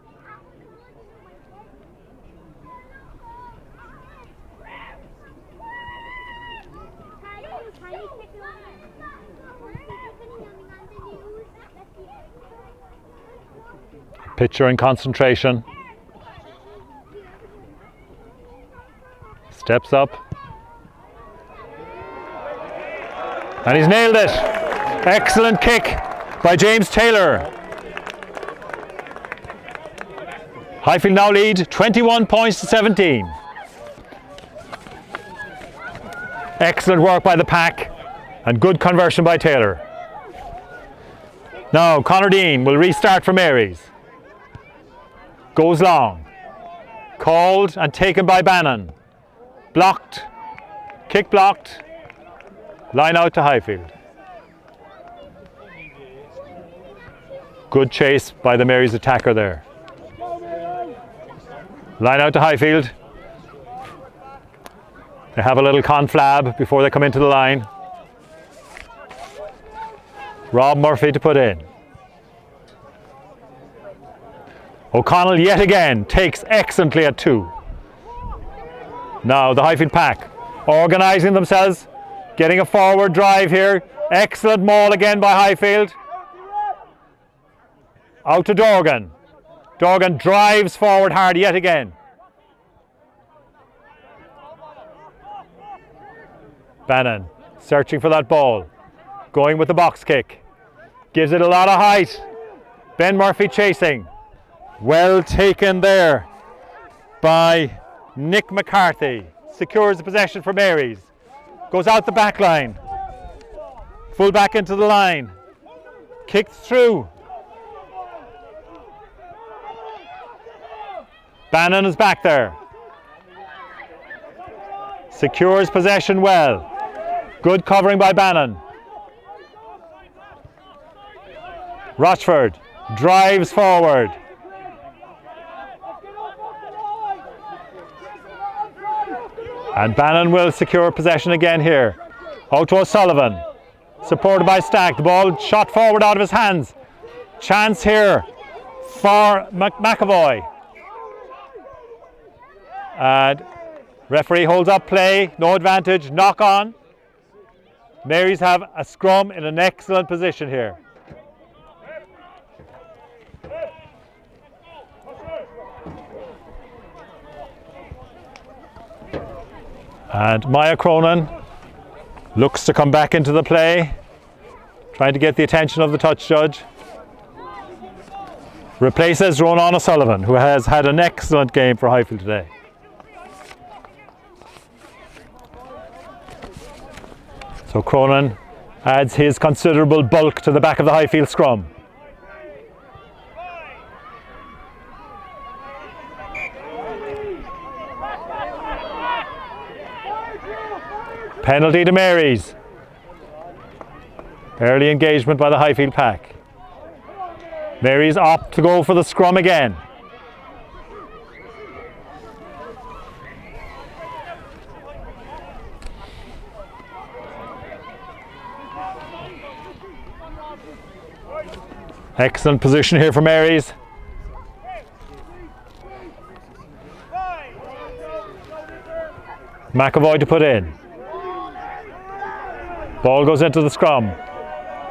Pitcher in concentration. Steps up. And he's nailed it. Excellent kick by James Taylor. Highfield now lead 21 points to 17. Excellent work by the pack and good conversion by Taylor. Now Conor Dean will restart for Mary's. Goes long. Called and taken by Bannon. Blocked. Kick blocked. Line out to Highfield. Good chase by the Mary's attacker there. Line out to Highfield. They have a little conflab before they come into the line. Rob Murphy to put in. O'Connell yet again takes excellently at 2. Now the Highfield pack organising themselves, getting a forward drive here. Excellent maul again by Highfield. Out to Dorgan. Dorgan drives forward hard yet again. Bannon searching for that ball. Going with the box kick. Gives it a lot of height. Ben Murphy chasing. Well taken there by Nick McCarthy. Secures the possession for Mary's. Goes out the back line. Full back into the line. Kicked through. Bannon is back there. Secures possession well. Good covering by Bannon. Rochford drives forward. And Bannon will secure possession again here. Out to O'Sullivan. Supported by Stack. The ball shot forward out of his hands. Chance here for McAvoy. And referee holds up play. No advantage. Knock on. Mary's have a scrum in an excellent position here. And Maya Cronin looks to come back into the play, trying to get the attention of the touch judge. replaces Ronan O'Sullivan, who has had an excellent game for Highfield today. So Cronin adds his considerable bulk to the back of the Highfield scrum. Penalty to Marys. Early engagement by the Highfield pack. Marys opt to go for the scrum again. Excellent position here for Marys. McAvoy to put in. Ball goes into the scrum.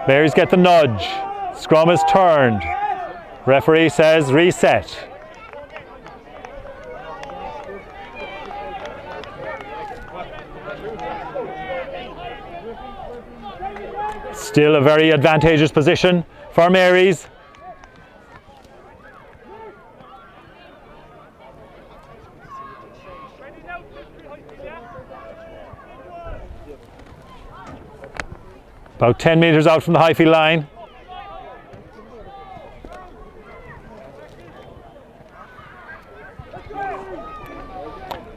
Marys get the nudge. Scrum is turned. Referee says reset. Still a very advantageous position for Marys. About 10 metres out from the Highfield line.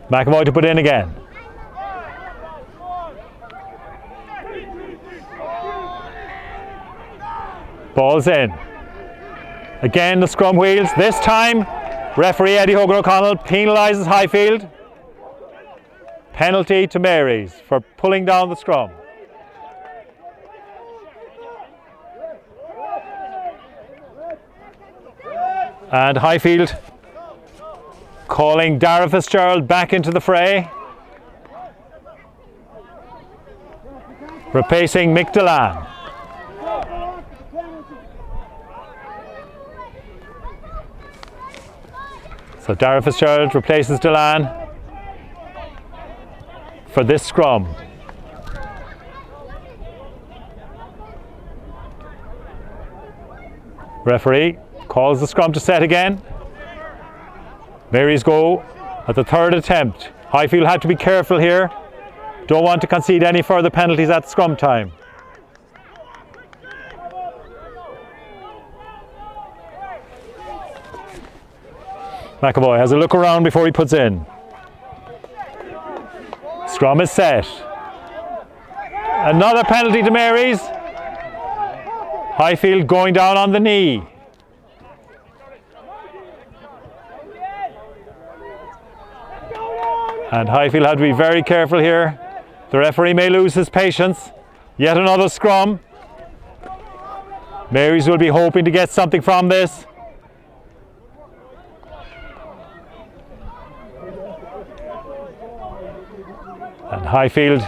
McAvoy to put in again. Ball's in. Again the scrum wheels. This time referee Eddie Hogan O'Connell penalises Highfield. Penalty to Marys for pulling down the scrum. And Highfield calling Dara Fitzgerald back into the fray. Replacing Mick Delan. So Dara Fitzgerald replaces Delan for this scrum. Referee calls the scrum to set again. Marys go at the third attempt. Highfield have to be careful here. Don't want to concede any further penalties at scrum time. McAvoy has a look around before he puts in. Scrum is set. Another penalty to Marys. Highfield going down on the knee. And Highfield had to be very careful here. The referee may lose his patience. Yet another scrum. Marys will be hoping to get something from this. And Highfield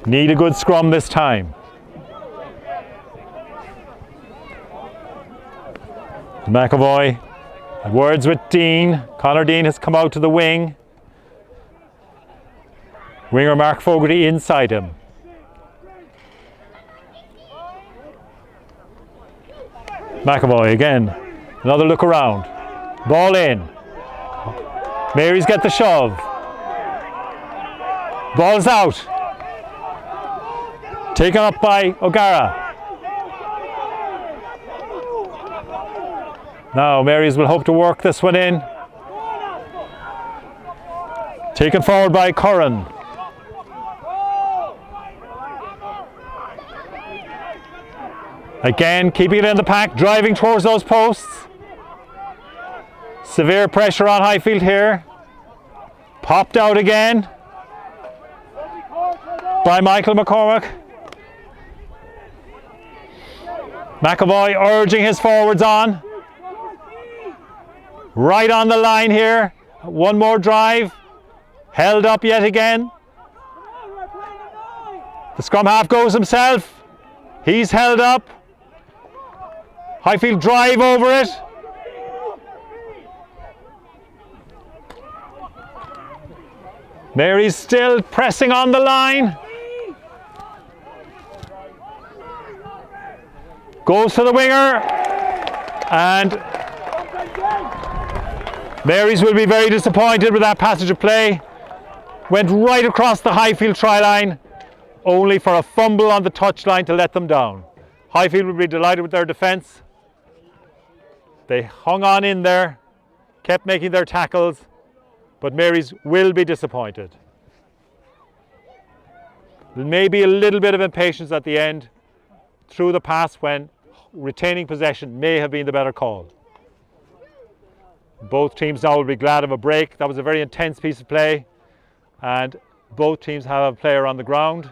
need a good scrum this time. McAvoy had words with Dean. Conor Dean has come out to the wing. Winger Mark Fogarty inside him. McAvoy again. Another look around. Ball in. Marys get the shove. Ball's out. Taken up by O'Gara. Now Marys will hope to work this one in. Taken forward by Curran. Again, keeping it in the pack, driving towards those posts. Severe pressure on Highfield here. Popped out again by Michael McCormack. McAvoy urging his forwards on. Right on the line here. One more drive. Held up yet again. The scrum half goes himself. He's held up. Highfield drive over it. Marys still pressing on the line. Goes to the winger. And Marys will be very disappointed with that passage of play. Went right across the Highfield try line, only for a fumble on the touchline to let them down. Highfield will be delighted with their defence. They hung on in there, kept making their tackles, but Marys will be disappointed. There may be a little bit of impatience at the end through the pass when retaining possession may have been the better call. Both teams now will be glad of a break. That was a very intense piece of play, and both teams have a player on the ground,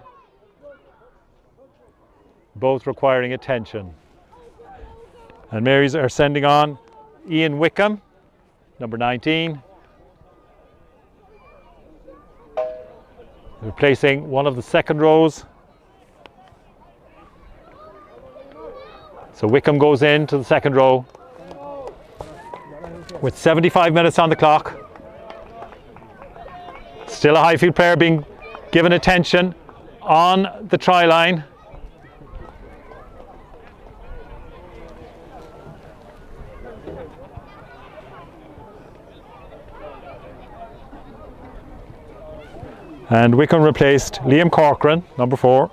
both requiring attention. And Marys are sending on Ian Wickham, number 19, replacing one of the second rows. So Wickham goes into the second row with 75 minutes on the clock. Still a Highfield player being given attention on the try line. And Wickham replaced Liam Corcoran, number 4.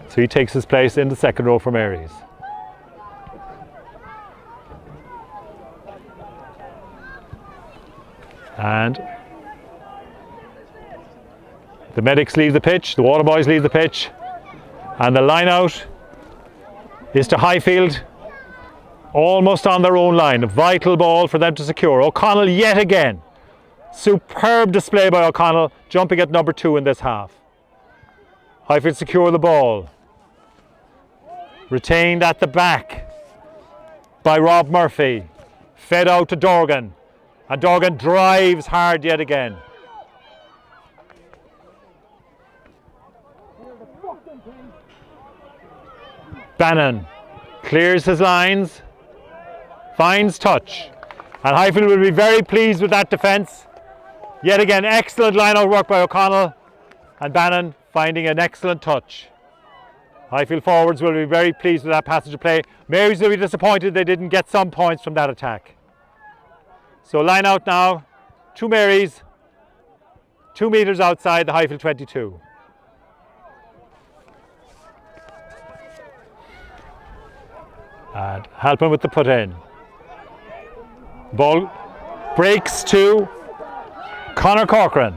So he takes his place in the second row for Marys. And the medics leave the pitch, the water boys leave the pitch, and the line out is to Highfield, almost on their own line. A vital ball for them to secure. O'Connell yet again. Superb display by O'Connell, jumping at number 2 in this half. Highfield secure the ball. Retained at the back by Rob Murphy. Fed out to Dorgan. And Dorgan drives hard yet again. Bannon clears his lines. Finds touch. And Highfield will be very pleased with that defence. Yet again, excellent line-out work by O'Connell, and Bannon finding an excellent touch. Highfield forwards will be very pleased with that passage of play. Marys will be disappointed they didn't get some points from that attack. So line out now, 2 Marys, 2 metres outside the Highfield 22. And helping with the put in. Ball breaks to Conor Corcoran.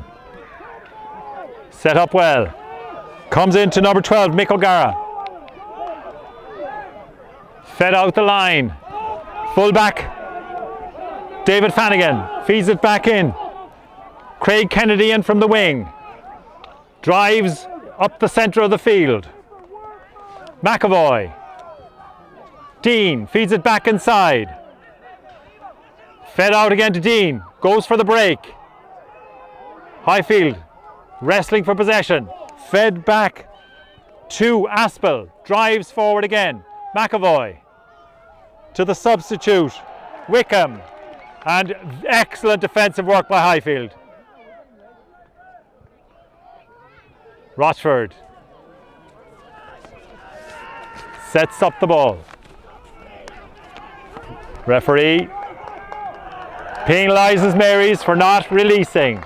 Set up well. Comes into number 12, Mick O'Gara. Fed out the line. Full back, David Flanagan feeds it back in. Craig Kennedy in from the wing. Drives up the centre of the field. McAvoy. Dean feeds it back inside. Fed out again to Dean. Goes for the break. Highfield wrestling for possession. Fed back to Aspel. Drives forward again. McAvoy to the substitute, Wickham. And excellent defensive work by Highfield. Rochford sets up the ball. Referee penalises Marys for not releasing.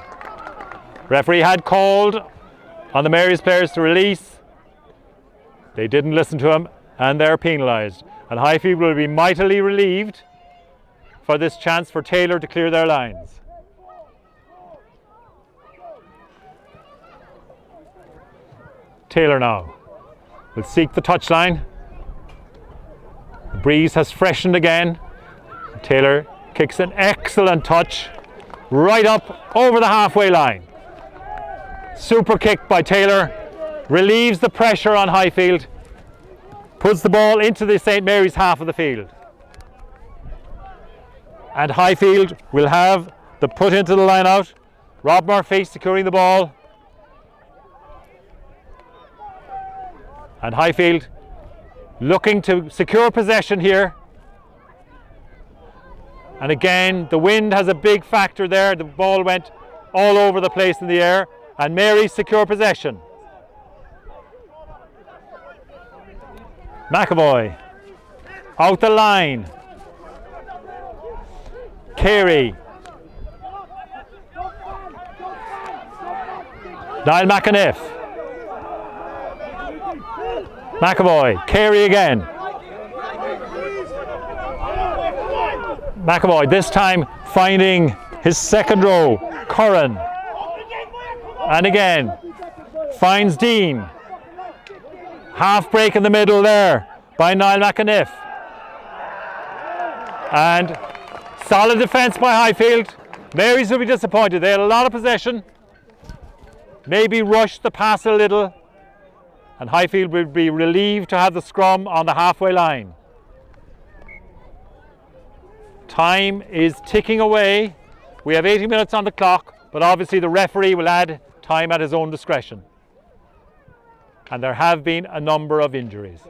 Referee had called on the Marys players to release. They didn't listen to him and they're penalised. And Highfield will be mightily relieved for this chance for Taylor to clear their lines. Taylor now will seek the touchline. The breeze has freshened again. Taylor kicks an excellent touch right up over the halfway line. Super kick by Taylor, relieves the pressure on Highfield, puts the ball into the St. Mary's half of the field. And Highfield will have the put into the line out. Rob Murphy securing the ball. And Highfield looking to secure possession here. And again, the wind has a big factor there. The ball went all over the place in the air. And Mary secure possession. McAvoy out the line. Carey. Niall McAniff. McAvoy. Carey again. McAvoy this time finding his second row, Curran. And again, finds Dean. Half break in the middle there by Niall McAniff. And solid defence by Highfield. Marys will be disappointed. They had a lot of possession. Maybe rushed the pass a little. And Highfield will be relieved to have the scrum on the halfway line. Time is ticking away. We have 80 minutes on the clock, but obviously the referee will add time at his own discretion. And there have been a number of injuries.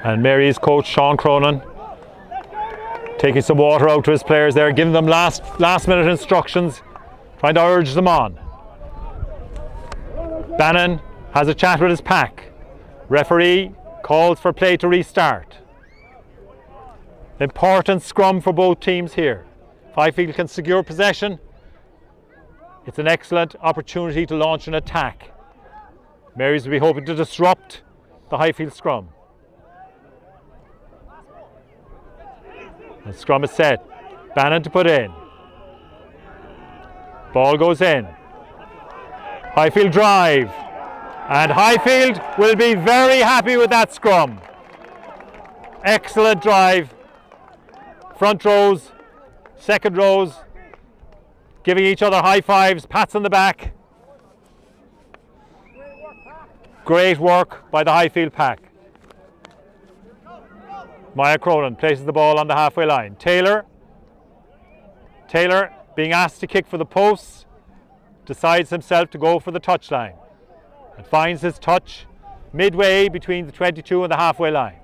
And Mary's coach Sean Cronin taking some water out to his players there, giving them last minute instructions, trying to urge them on. Bannon has a chat with his pack. Referee calls for play to restart. Important scrum for both teams here. If Highfield can secure possession, it's an excellent opportunity to launch an attack. Marys will be hoping to disrupt the Highfield scrum. The scrum is set. Bannon to put in. Ball goes in. Highfield drive. And Highfield will be very happy with that scrum. Excellent drive. Front rows, second rows, giving each other high fives, pats on the back. Great work by the Highfield pack. Maya Cronin places the ball on the halfway line. Taylor being asked to kick for the posts, decides himself to go for the touchline and finds his touch midway between the 22 and the halfway line.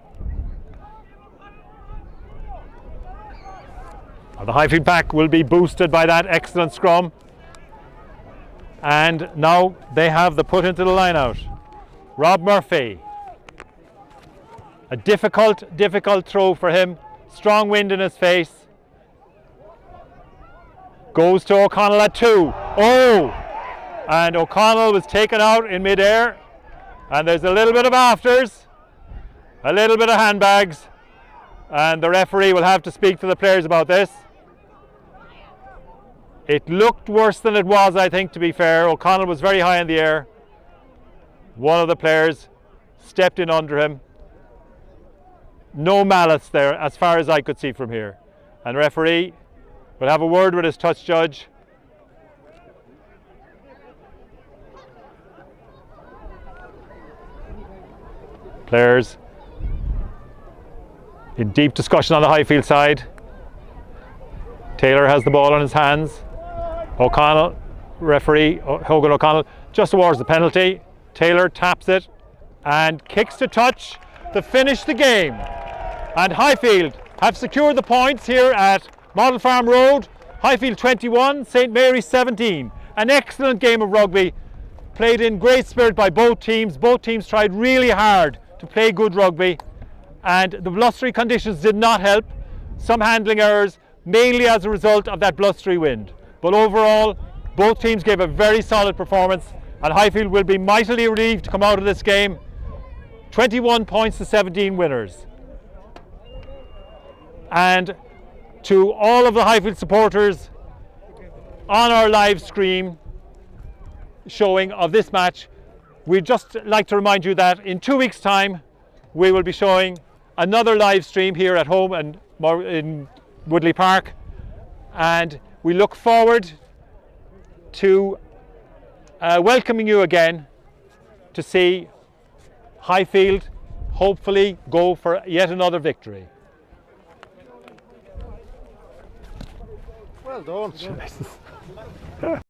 And the Highfield pack will be boosted by that excellent scrum. And now they have the put into the line out. Rob Murphy. A difficult throw for him. Strong wind in his face. Goes to O'Connell at 2. Oh! And O'Connell was taken out in midair. And there's a little bit of afters. A little bit of handbags. And the referee will have to speak to the players about this. It looked worse than it was, I think, to be fair. O'Connell was very high in the air. One of the players stepped in under him. No malice there, as far as I could see from here. And the referee will have a word with his touch judge. Players in deep discussion on the Highfield side. Taylor has the ball in his hands. O'Connell, referee Hogan O'Connell, just towards the penalty. Taylor taps it and kicks to touch to finish the game. And Highfield have secured the points here at Model Farm Road. Highfield 21, St Mary's 17. An excellent game of rugby, played in great spirit by both teams. Both teams tried really hard to play good rugby, and the blustery conditions did not help. Some handling errors, mainly as a result of that blustery wind. But overall, both teams gave a very solid performance, and Highfield will be mightily relieved to come out of this game 21 points to 17 winners. And to all of the Highfield supporters on our live stream showing of this match, we'd just like to remind you that in 2 weeks' time we will be showing another live stream here at home and in Woodleigh Park, and we look forward to welcoming you again to see Highfield hopefully go for yet another victory. Well done.